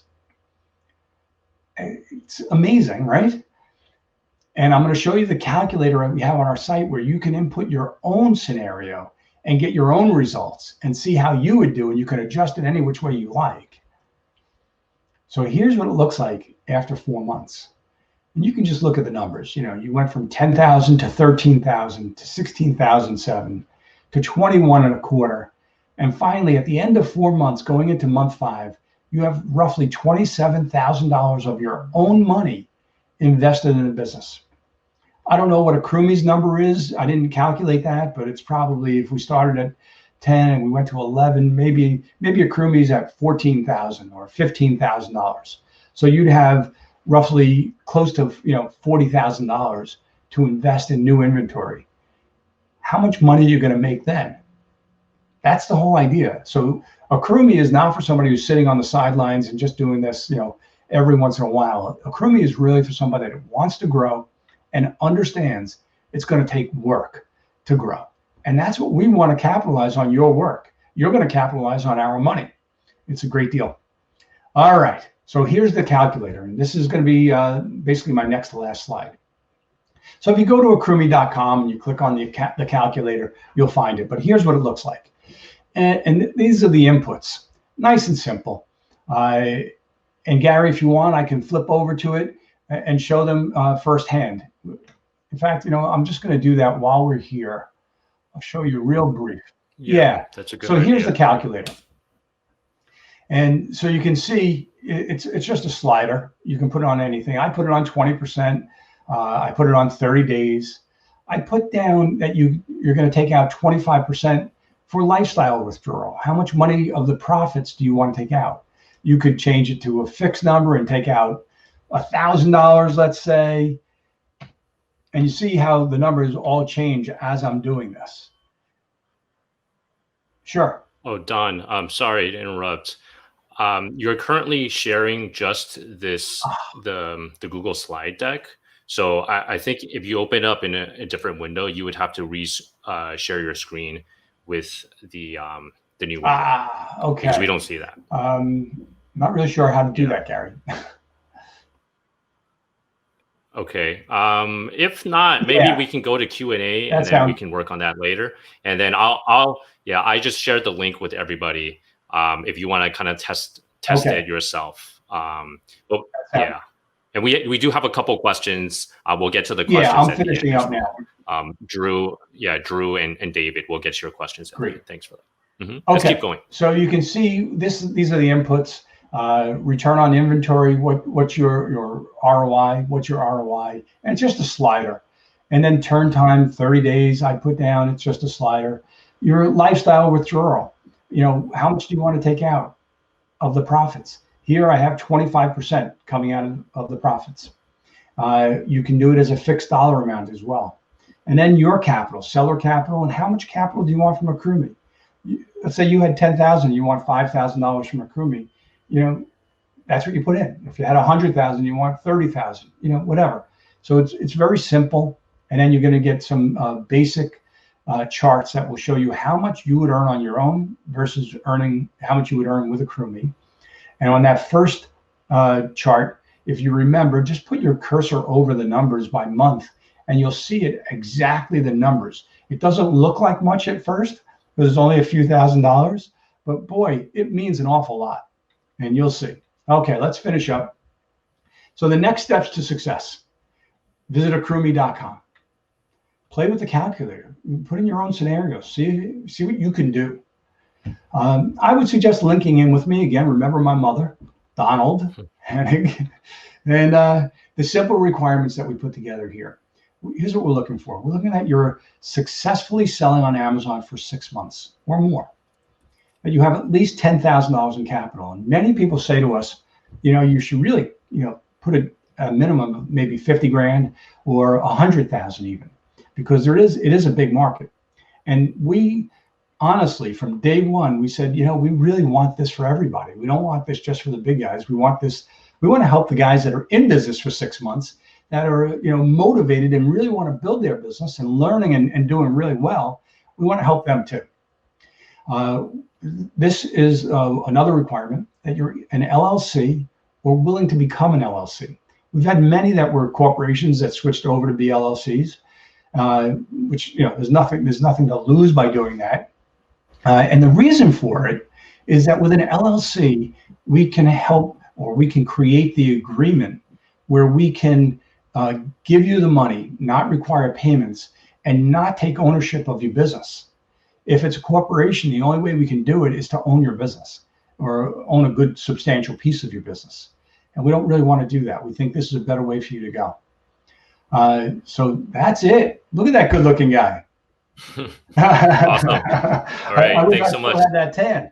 It's amazing, right? And I'm going to show you the calculator that we have on our site where you can input your own scenario and get your own results and see how you would do, and you can adjust it any which way you like. So here's what it looks like after 4 months. And you can just look at the numbers. You know, you went from 10,000 to 13,000 to 16,007 to 21 and a quarter. And finally, at the end of 4 months, going into month 5, you have roughly $27,000 of your own money invested in the business. I don't know what AccrueMe's number is. I didn't calculate that, but it's probably, if we started at 10 and we went to 11, maybe AccrueMe's at $14,000 or $15,000. So you'd have roughly close to $40,000 to invest in new inventory. How much money are you going to make then? That's the whole idea. So AccrueMe is not for somebody who's sitting on the sidelines and just doing this, every once in a while. AccrueMe is really for somebody that wants to grow and understands it's going to take work to grow. And that's what we want to capitalize on, your work. You're going to capitalize on our money. It's a great deal. All right. So here's the calculator. And this is going to be basically my next to last slide. So if you go to AccrueMe.com and you click on the calculator, you'll find it. But here's what it looks like. And these are the inputs. Nice and simple. And Gary, if you want, I can flip over to it and show them firsthand. In fact, I'm just going to do that while we're here. I'll show you real brief. Yeah. That's a good idea. So here's the calculator. And so you can see it's just a slider. You can put it on anything. I put it on 20%. I put it on 30 days. I put down that you're going to take out 25% for lifestyle withdrawal. How much money of the profits do you want to take out? You could change it to a fixed number and take out $1,000, let's say. And you see how the numbers all change as I'm doing this. Sure. Oh, Don, I'm sorry to interrupt. You're currently sharing just this, the Google slide deck. So I think if you open up in a different window, you would have to share your screen with the new window. Okay. Because we don't see that. Not really sure how to do that, Gary. Okay. If not, maybe we can go to Q&A and then we can work on that later. And then I just shared the link with everybody. If you want to kind of test it yourself. But yeah. And we do have a couple questions. We'll get to the questions. Yeah, I'm finishing up now. Drew and David, we'll get to your questions. Great. Thanks for that. Okay. Let's keep going. So you can see these are the inputs. Return on inventory, what's your ROI, and it's just a slider. And then turn time, 30 days, I put down, it's just a slider. Your lifestyle withdrawal, how much do you want to take out of the profits? Here I have 25% coming out of the profits. You can do it as a fixed dollar amount as well. And then your capital, seller capital, and how much capital do you want from AccrueMe? Let's say you had 10,000, you want $5,000 from AccrueMe. That's what you put in. If you had 100,000, you want 30,000. Whatever. So it's very simple. And then you're going to get some basic charts that will show you how much you would earn on your own versus how much you would earn with AccrueMe. And on that first chart, if you remember, just put your cursor over the numbers by month, and you'll see it exactly the numbers. It doesn't look like much at first because it's only a few $1,000s, but boy, it means an awful lot. And you'll see. Okay, let's finish up. So the next steps to success: visit AccrueMe.com. Play with the calculator. Put in your own scenarios. See what you can do. I would suggest linking in with me again. Remember my mother, Donald Henig, and the simple requirements that we put together here. Here's what we're looking for. We're looking at you're successfully selling on Amazon for 6 months or more. That you have at least $10,000 in capital. And many people say to us, you should really, put a minimum of maybe 50 grand or 100,000 even, because it is a big market. And we honestly, from day one, we said, we really want this for everybody. We don't want this just for the big guys. We want to help the guys that are in business for 6 months, that are, motivated and really want to build their business and learning and doing really well. We want to help them too. This is another requirement, that you're an LLC or willing to become an LLC. We've had many that were corporations that switched over to be LLCs, which there's nothing to lose by doing that. And the reason for it is that with an LLC, we can help, or we can create the agreement where we can give you the money, not require payments, and not take ownership of your business. If it's a corporation, the only way we can do it is to own your business or own a good substantial piece of your business. And we don't really want to do that. We think this is a better way for you to go. So that's it. Look at that good looking guy. Awesome. All right. Thanks so much. Had that tan.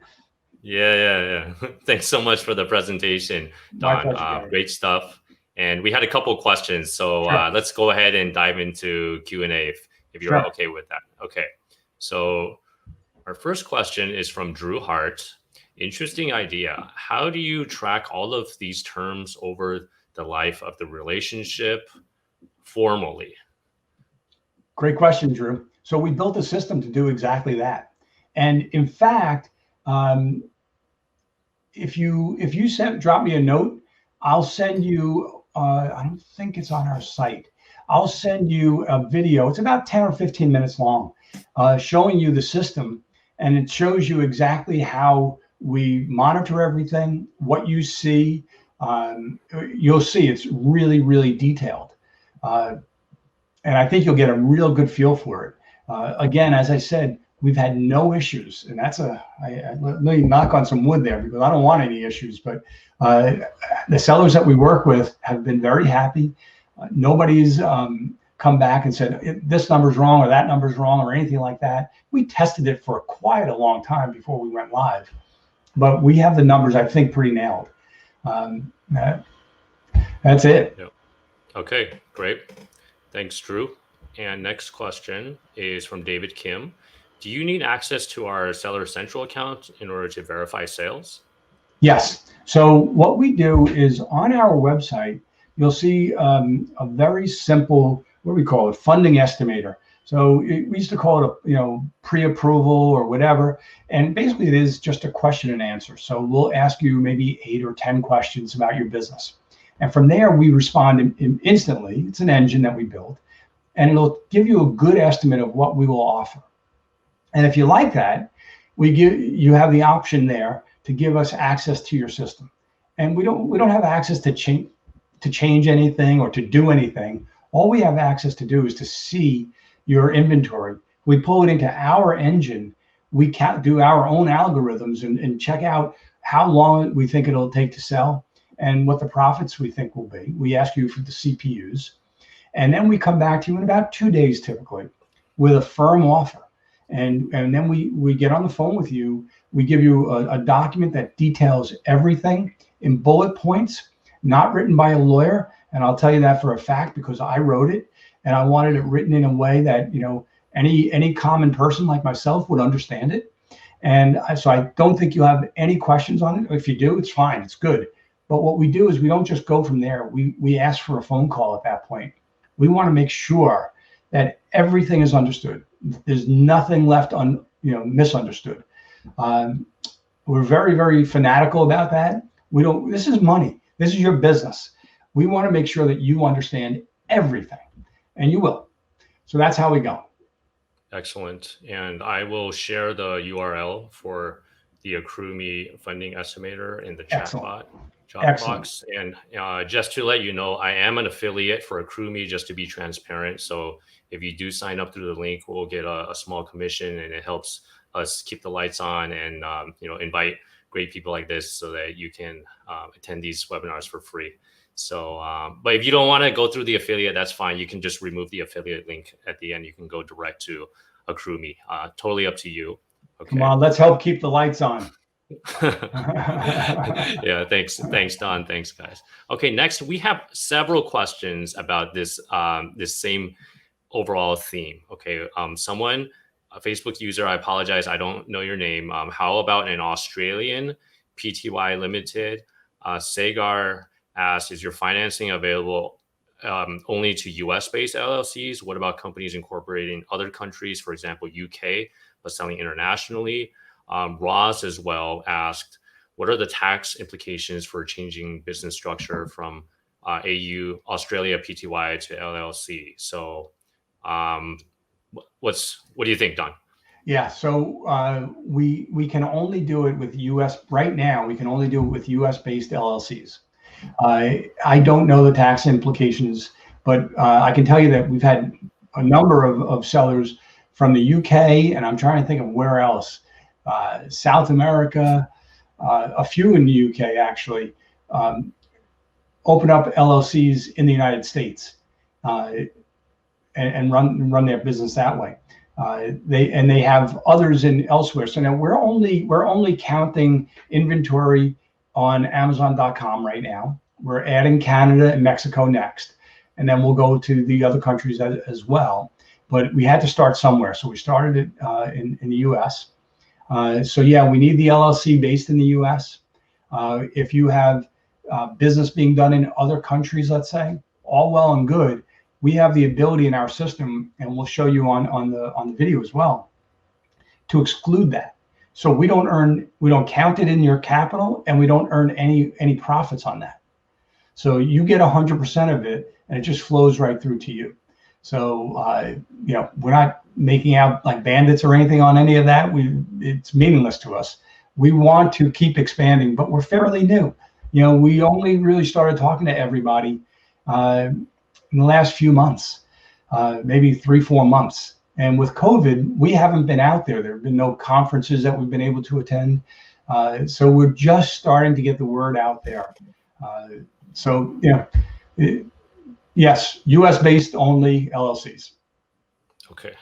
Yeah. Thanks so much for the presentation, Don. Great stuff. And we had a couple of questions. So let's go ahead and dive into Q&A if you're okay with that. Okay. So our first question is from Drew Hart. Interesting idea. How do you track all of these terms over the life of the relationship formally? Great question, Drew. So we built a system to do exactly that. And in fact, if you drop me a note, I'll send you, I don't think it's on our site. I'll send you a video. It's about 10 or 15 minutes long, showing you the system. And it shows you exactly how we monitor everything, what you see. You'll see it's really, really detailed. And I think you'll get a real good feel for it. Again, as I said, we've had no issues. And that's let me knock on some wood there, because I don't want any issues. But the sellers that we work with have been very happy. Nobody's come back and said, this number's wrong or that number's wrong or anything like that. We tested it for quite a long time before we went live. But we have the numbers, I think, pretty nailed. That's it. Yep. Okay, great. Thanks, Drew. And next question is from David Kim. Do you need access to our Seller Central account in order to verify sales? Yes. So what we do is on our website, you'll see a very simple, what do we call it, funding estimator. So we used to call it a pre-approval or whatever, and basically it is just a question and answer. So we'll ask you maybe 8 or 10 questions about your business, and from there we respond instantly. It's an engine that we build, and it'll give you a good estimate of what we will offer. And if you like that, you have the option there to give us access to your system. And we don't have access to change anything or to do anything. All we have access to do is to see your inventory. We pull it into our engine. We can do our own algorithms and check out how long we think it'll take to sell and what the profits we think will be. We ask you for the CPUs. And then we come back to you in about 2 days typically with a firm offer. And then we get on the phone with you. We give you a document that details everything in bullet points, not written by a lawyer. And I'll tell you that for a fact because I wrote it and I wanted it written in a way that any common person like myself would understand it. And so I don't think you have any questions on it. If you do, it's fine, it's good. But what we do is we don't just go from there. We ask for a phone call at that point. We want to make sure that everything is understood. There's nothing left misunderstood. We're very, very fanatical about that. This is money. This is your business. We want to make sure that you understand everything, and you will. So that's how we go. Excellent. And I will share the URL for the AccrueMe funding estimator in the chat box. And just to let you know, I am an affiliate for AccrueMe, just to be transparent. So if you do sign up through the link, we'll get a small commission, and it helps us keep the lights on and invite great people like this so that you can attend these webinars for free. So, but if you don't want to go through the affiliate, that's fine. You can just remove the affiliate link at the end. You can go direct to AccrueMe. Totally up to you. Okay. Come on, let's help keep the lights on. Yeah, thanks, Don. Thanks, guys. Okay, next we have several questions about this same overall theme. Okay, someone, a Facebook user, I apologize, I don't know your name. How about an Australian Pty Limited? Sagar asked, is your financing available only to US-based LLCs? What about companies incorporating in other countries, for example, UK, but selling internationally? Roz as well asked, what are the tax implications for changing business structure from Australia Pty to LLC? So what do you think, Don? Yeah, so we can only do it with US, right now, we can only do it with US-based LLCs. I don't know the tax implications, but I can tell you that we've had a number of sellers from the UK, and I'm trying to think of where else, South America, a few in the UK actually, open up LLCs in the United States and run their business that way. They have others in elsewhere. So now we're only counting inventory on Amazon.com right now. We're adding Canada and Mexico next, and then we'll go to the other countries as well. But we had to start somewhere, so we started it in the U.S. So yeah, we need the LLC based in the U.S. If you have business being done in other countries, let's say, all well and good. We have the ability in our system, and we'll show you on the video as well, to exclude that. So we don't count it in your capital, and we don't earn any profits on that. So you get 100% of it, and it just flows right through to you. So we're not making out like bandits or anything on any of that. It's meaningless to us. We want to keep expanding, but we're fairly new. We only really started talking to everybody in the last few months, maybe 3-4 months. And with COVID, we haven't been out there. There have been no conferences that we've been able to attend. So we're just starting to get the word out there. Yes, US-based only LLCs. Okay,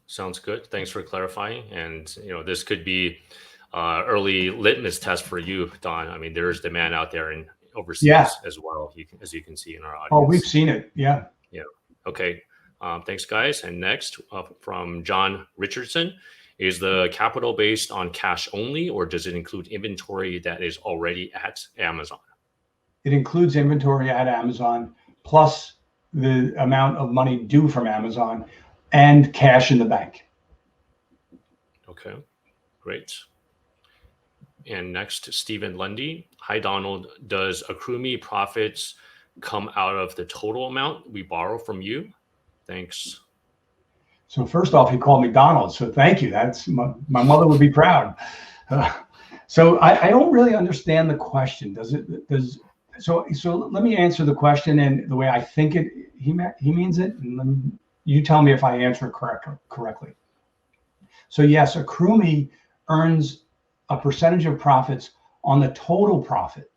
sounds good. Thanks for clarifying. And this could be early litmus test for you, Don. I mean, there's demand out there in overseas as well, as you can see in our audience. Oh, we've seen it. Yeah. Yeah. Okay. Thanks, guys. And next, from John Richardson, is the capital based on cash only, or does it include inventory that is already at Amazon? It includes inventory at Amazon, plus the amount of money due from Amazon and cash in the bank. Okay, great. And next, Stephen Lundy. Hi, Donald. Does AccrueMe Profits come out of the total amount we borrow from you? Thanks. So first off, he called me Donald, so thank you. That's my mother would be proud. So I don't really understand the question. So let me answer the question in the way I think he means it, and you tell me if I answer it correctly. So yes, AccrueMe earns a percentage of profits on the total profit,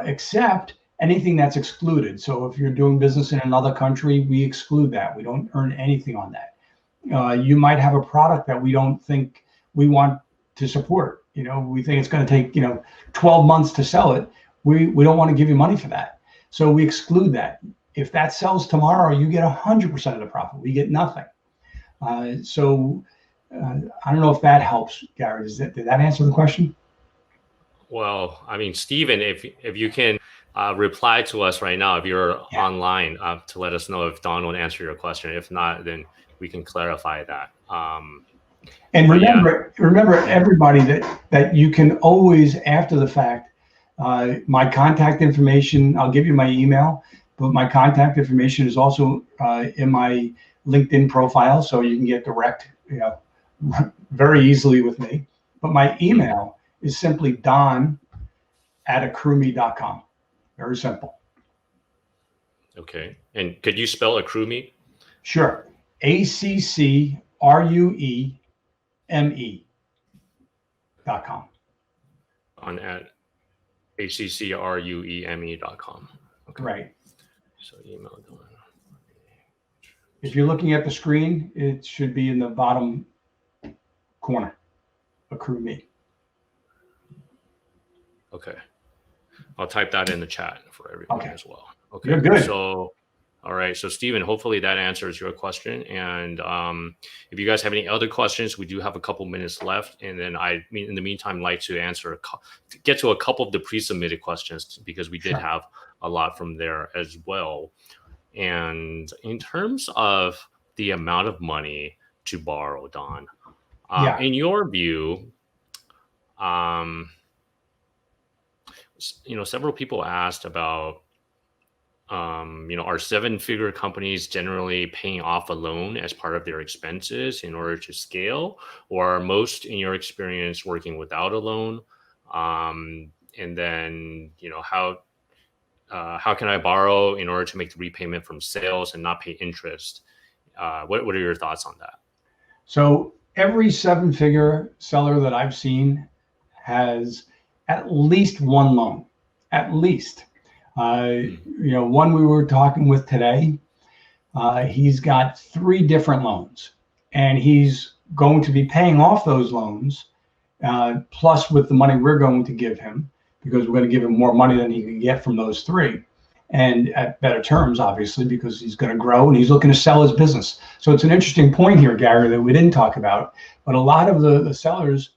except anything that's excluded. So if you're doing business in another country, we exclude that. We don't earn anything on that. You might have a product that we don't think we want to support. We think it's going to take 12 months to sell it. We don't want to give you money for that. So we exclude that. If that sells tomorrow, you get 100% of the profit. We get nothing. I don't know if that helps, Gary. Did that answer the question? Well, I mean, Stephen, if you can reply to us right now, if you're online, to let us know if Don will answer your question. If not, then we can clarify that. And remember, everybody, that you can always, after the fact, my contact information, I'll give you my email, but my contact information is also in my LinkedIn profile, so you can get direct, very easily with me. But my email is simply don@accrueme.com. Very simple. Okay. And could you spell AccrueMe? Sure. AccrueMe.com. On at AccrueMe.com. Okay. Right. So email. If you're looking at the screen, it should be in the bottom corner. AccrueMe. Okay. I'll type that in the chat for everyone as well. Okay. You're good. So, all right. So, Stephen, hopefully that answers your question. And if you guys have any other questions, we do have a couple minutes left. And then in the meantime, like to get to a couple of the pre-submitted questions, because we did have a lot from there as well. And in terms of the amount of money to borrow, Don, in your view, several people asked about, are seven-figure companies generally paying off a loan as part of their expenses in order to scale, or are most, in your experience, working without a loan? And then, how can I borrow in order to make the repayment from sales and not pay interest? What are your thoughts on that? So every seven-figure seller that I've seen has at least one loan, at least. One we were talking with today, he's got 3 different loans, and he's going to be paying off those loans, plus with the money we're going to give him, because we're going to give him more money than he can get from those 3, and at better terms, obviously, because he's going to grow and he's looking to sell his business. So it's an interesting point here, Gary, that we didn't talk about, but a lot of the sellers,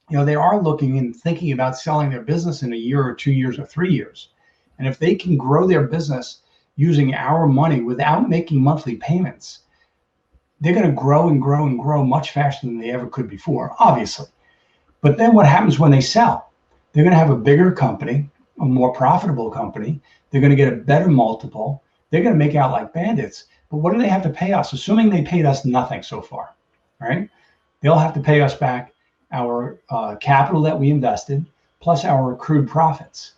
they are looking and thinking about selling their business in a year or 2 years or 3 years. And if they can grow their business using our money without making monthly payments, they're going to grow and grow and grow much faster than they ever could before, obviously. But then what happens when they sell? They're going to have a bigger company, a more profitable company. They're going to get a better multiple. They're going to make out like bandits. But what do they have to pay us? Assuming they paid us nothing so far, right? They'll have to pay us back our capital that we invested, plus our accrued profits.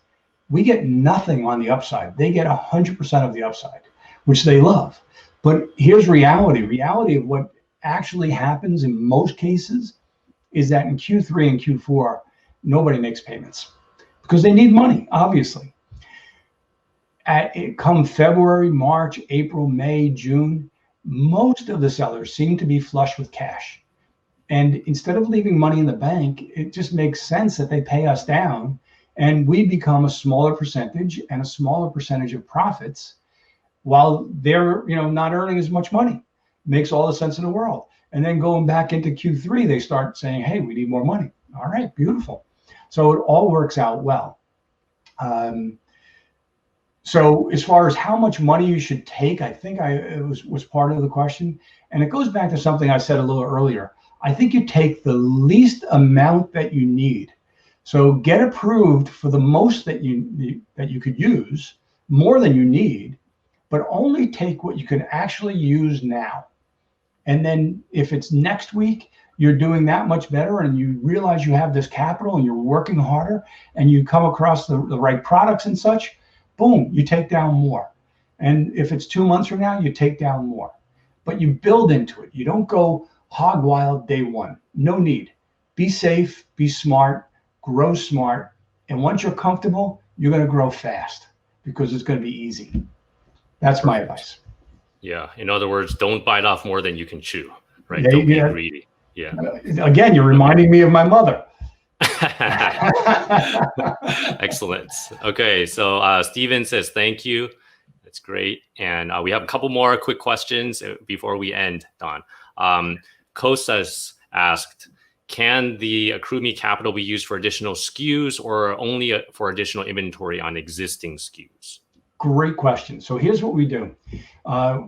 We get nothing on the upside. They get 100% of the upside, which they love. But here's reality. Reality of what actually happens in most cases is that in Q3 and Q4, nobody makes payments because they need money, obviously. Come February, March, April, May, June, most of the sellers seem to be flush with cash. And instead of leaving money in the bank, it just makes sense that they pay us down and we become a smaller percentage and a smaller percentage of profits while they're not earning as much money. Makes all the sense in the world. And then going back into Q3, they start saying, hey, we need more money. All right, beautiful. So it all works out well. So as far as how much money you should take, I think it was part of the question. And it goes back to something I said a little earlier. I think you take the least amount that you need. So get approved for the most that you could use, more than you need, but only take what you can actually use now. And then if it's next week, you're doing that much better and you realize you have this capital and you're working harder and you come across the right products and such, boom, you take down more. And if it's 2 months from now, you take down more. But you build into it. You don't go hog wild day one. No need. Be safe, be smart, grow smart. And once you're comfortable, you're going to grow fast because it's going to be easy. That's my advice. Yeah. In other words, don't bite off more than you can chew, right? Yeah, Don't be greedy. Yeah. Again, you're reminding me of my mother. Excellent. Okay. So Steven says, thank you. That's great. And we have a couple more quick questions before we end, Don. Kostas asked, can the AccrueMe capital be used for additional SKUs or only for additional inventory on existing SKUs? Great question. So here's what we do.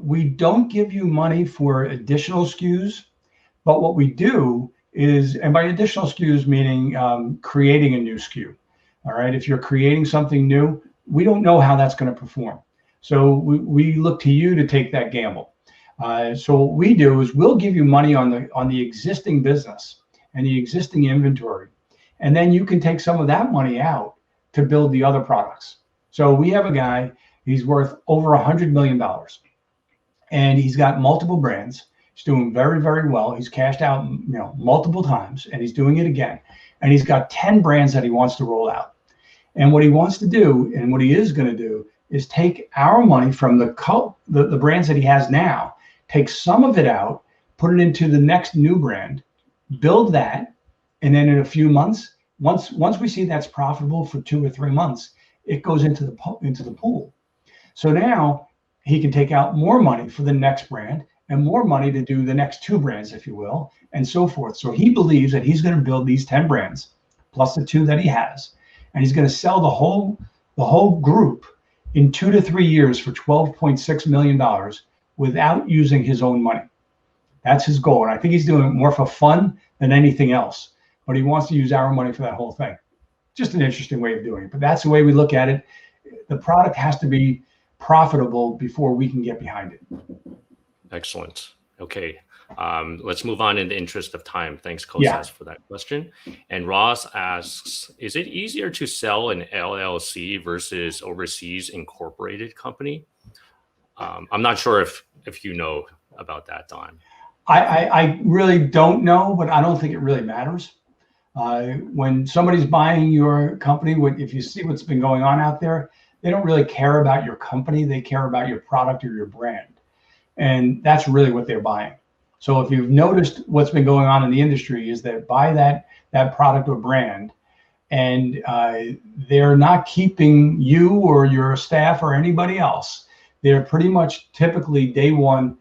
We don't give you money for additional SKUs, but what we do is, and by additional SKUs, meaning creating a new SKU. All right. If you're creating something new, we don't know how that's going to perform. So we look to you to take that gamble. So what we do is we'll give you money on the existing business and the existing inventory. And then you can take some of that money out to build the other products. So we have a guy, he's worth over $100 million and he's got multiple brands. He's doing very, very well. He's cashed out, multiple times and he's doing it again. And he's got 10 brands that he wants to roll out. And what he wants to do and what he is going to do is take our money from the brands that he has now, take some of it out, put it into the next new brand, build that, and then in a few months, once we see that's profitable for 2 or 3 months, it goes into the pool. So now he can take out more money for the next brand and more money to do the next 2 brands, if you will, and so forth. So he believes that he's going to build these 10 brands plus the 2 that he has, and he's going to sell the whole group in 2 to 3 years for $12.6 million without using his own money. That's his goal. And I think he's doing it more for fun than anything else, but he wants to use our money for that whole thing. Just an interesting way of doing it, but that's the way we look at it. The product has to be profitable before we can get behind it. Excellent. Okay. Let's move on in the interest of time. Thanks, Kostas, for that question. And Ross asks, is it easier to sell an LLC versus overseas incorporated company? I'm not sure if you know about that, Don. I really don't know, but I don't think it really matters. When somebody's buying your company, if you see what's been going on out there, they don't really care about your company. They care about your product or your brand. And that's really what they're buying. So if you've noticed what's been going on in the industry is that buy that product or brand, and they're not keeping you or your staff or anybody else. They're pretty much typically day one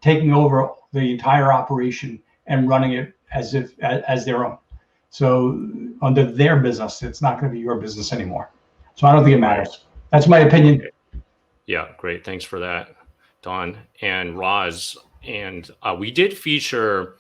taking over the entire operation and running it as their own. So under their business, it's not going to be your business anymore. So I don't think it matters. That's my opinion. Okay. Yeah, great. Thanks for that, Don and Roz. And we did feature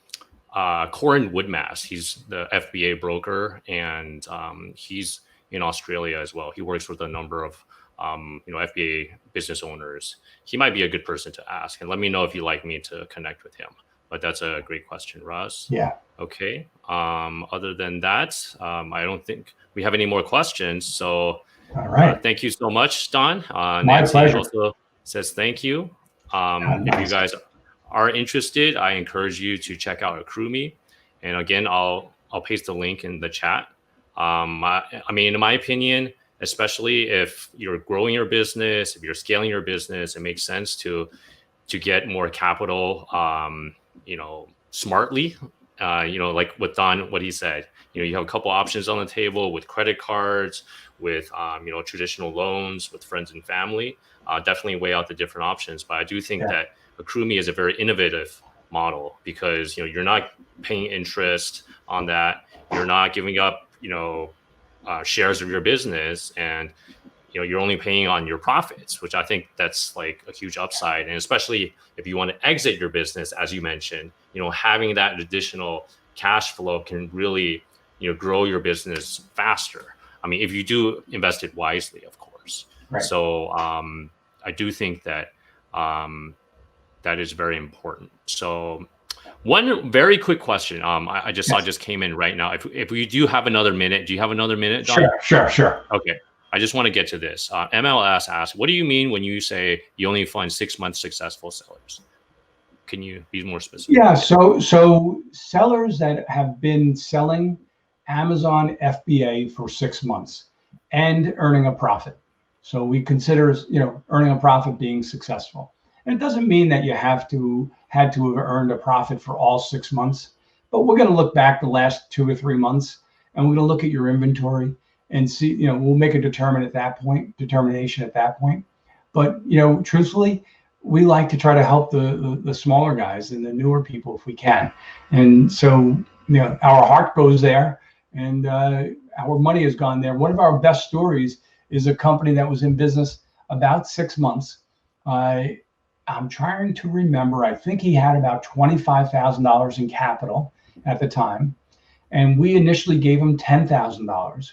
Corin Woodmass. He's the FBA broker, and he's in Australia as well. He works with a number of FBA business owners. He might be a good person to ask, and let me know if you'd like me to connect with him. But that's a great question, Roz. Yeah. Okay. Other than that, I don't think we have any more questions. So all right. Thank you so much, Don. My Nancy pleasure. Also says thank you. If you guys are interested, I encourage you to check out AccrueMe. And again, I'll paste the link in the chat. I mean, in my opinion, especially if you're growing your business, if you're scaling your business, it makes sense to get more capital, smartly like with Don, what he said, you have a couple options on the table with credit cards, with, traditional loans with friends and family. Definitely weigh out the different options. But I do think that AccrueMe is a very innovative model because, you're not paying interest on that. You're not giving up, shares of your business, and you're only paying on your profits, which I think that's like a huge upside. And especially if you want to exit your business, as you mentioned, having that additional cash flow can really, grow your business faster. I mean, if you do invest it wisely, of course. Right. So I do think that that is very important. So one very quick question. I just saw just came in right now. If we do have another minute, do you have another minute, Don? Sure. Okay. I just want to get to this. MLS asks, what do you mean when you say you only fund 6 months successful sellers? Can you be more specific? Yeah, so sellers that have been selling Amazon FBA for 6 months and earning a profit. So we consider, earning a profit being successful. And it doesn't mean that you had to have earned a profit for all 6 months, but we're going to look back the last 2 or 3 months, and we're going to look at your inventory and see, we'll make a determination at that point. But, truthfully, we like to try to help the smaller guys and the newer people if we can. And so, our heart goes there, and our money has gone there. One of our best stories is a company that was in business about 6 months. I'm trying to remember, I think he had about $25,000 in capital at the time. And we initially gave him $10,000.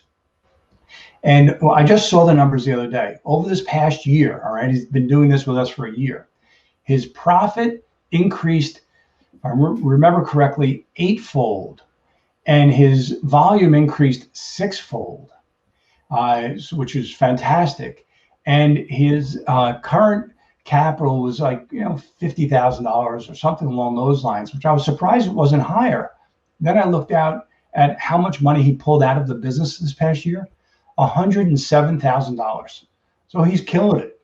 And I just saw the numbers the other day. Over this past year, all right, he's been doing this with us for a year. His profit increased, if I remember correctly, 8-fold, and his volume increased 6-fold, which is fantastic. And his current capital was like, $50,000 or something along those lines, which I was surprised it wasn't higher. Then I looked out at how much money he pulled out of the business this past year. $107,000. So he's killing it,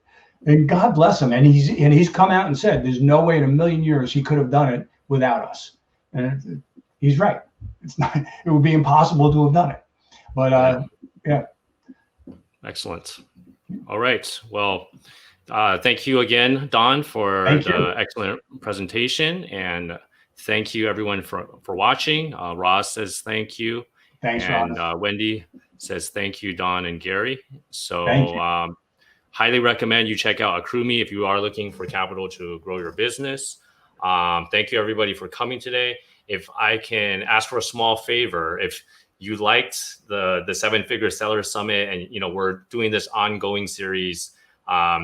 and God bless him. And he's come out and said there's no way in a million years he could have done it without us. And he's right. It's not. It would be impossible to have done it. But yeah. Excellent. All right. Well, thank you again, Don, for the excellent presentation, and thank you everyone for watching. Ross says thank you. Thanks, and Ross. Wendy says thank you, Don and Gary. So highly recommend you check out AccrueMe if you are looking for capital to grow your business. Thank you everybody for coming today. If I can ask for a small favor, if you liked the 7-Figure Seller Summit, and we're doing this ongoing series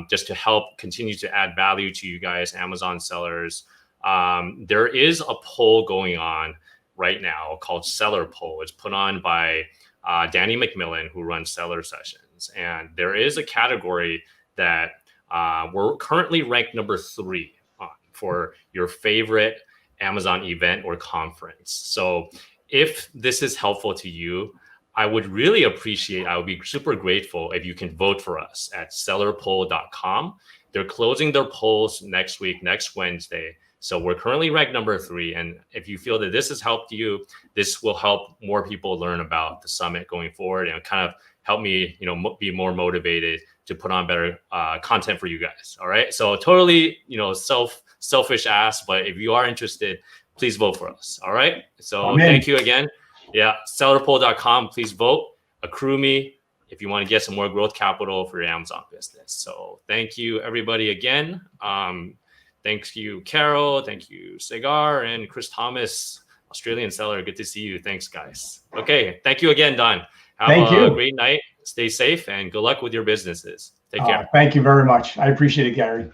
just to help continue to add value to you guys, Amazon sellers, there is a poll going on right now called Seller Poll. It's put on by Danny McMillan, who runs Seller Sessions. And there is a category that we're currently ranked number 3 on for your favorite Amazon event or conference. So if this is helpful to you, I would really appreciate, I would be super grateful if you can vote for us at sellerpoll.com. They're closing their polls next week, next Wednesday. So we're currently ranked number 3. And if you feel that this has helped you, this will help more people learn about the summit going forward, and kind of help me, be more motivated to put on better content for you guys. All right. So totally, selfish ask, but if you are interested, please vote for us. All right. So thank you again. Yeah. Sellerpoll.com. Please vote. AccrueMe if you want to get some more growth capital for your Amazon business. So thank you everybody again. Thank you, Carol. Thank you, Segar, and Chris Thomas, Australian seller. Good to see you. Thanks, guys. Okay. Thank you again, Don. Have a great night. Stay safe and good luck with your businesses. Take care. Thank you very much. I appreciate it, Gary.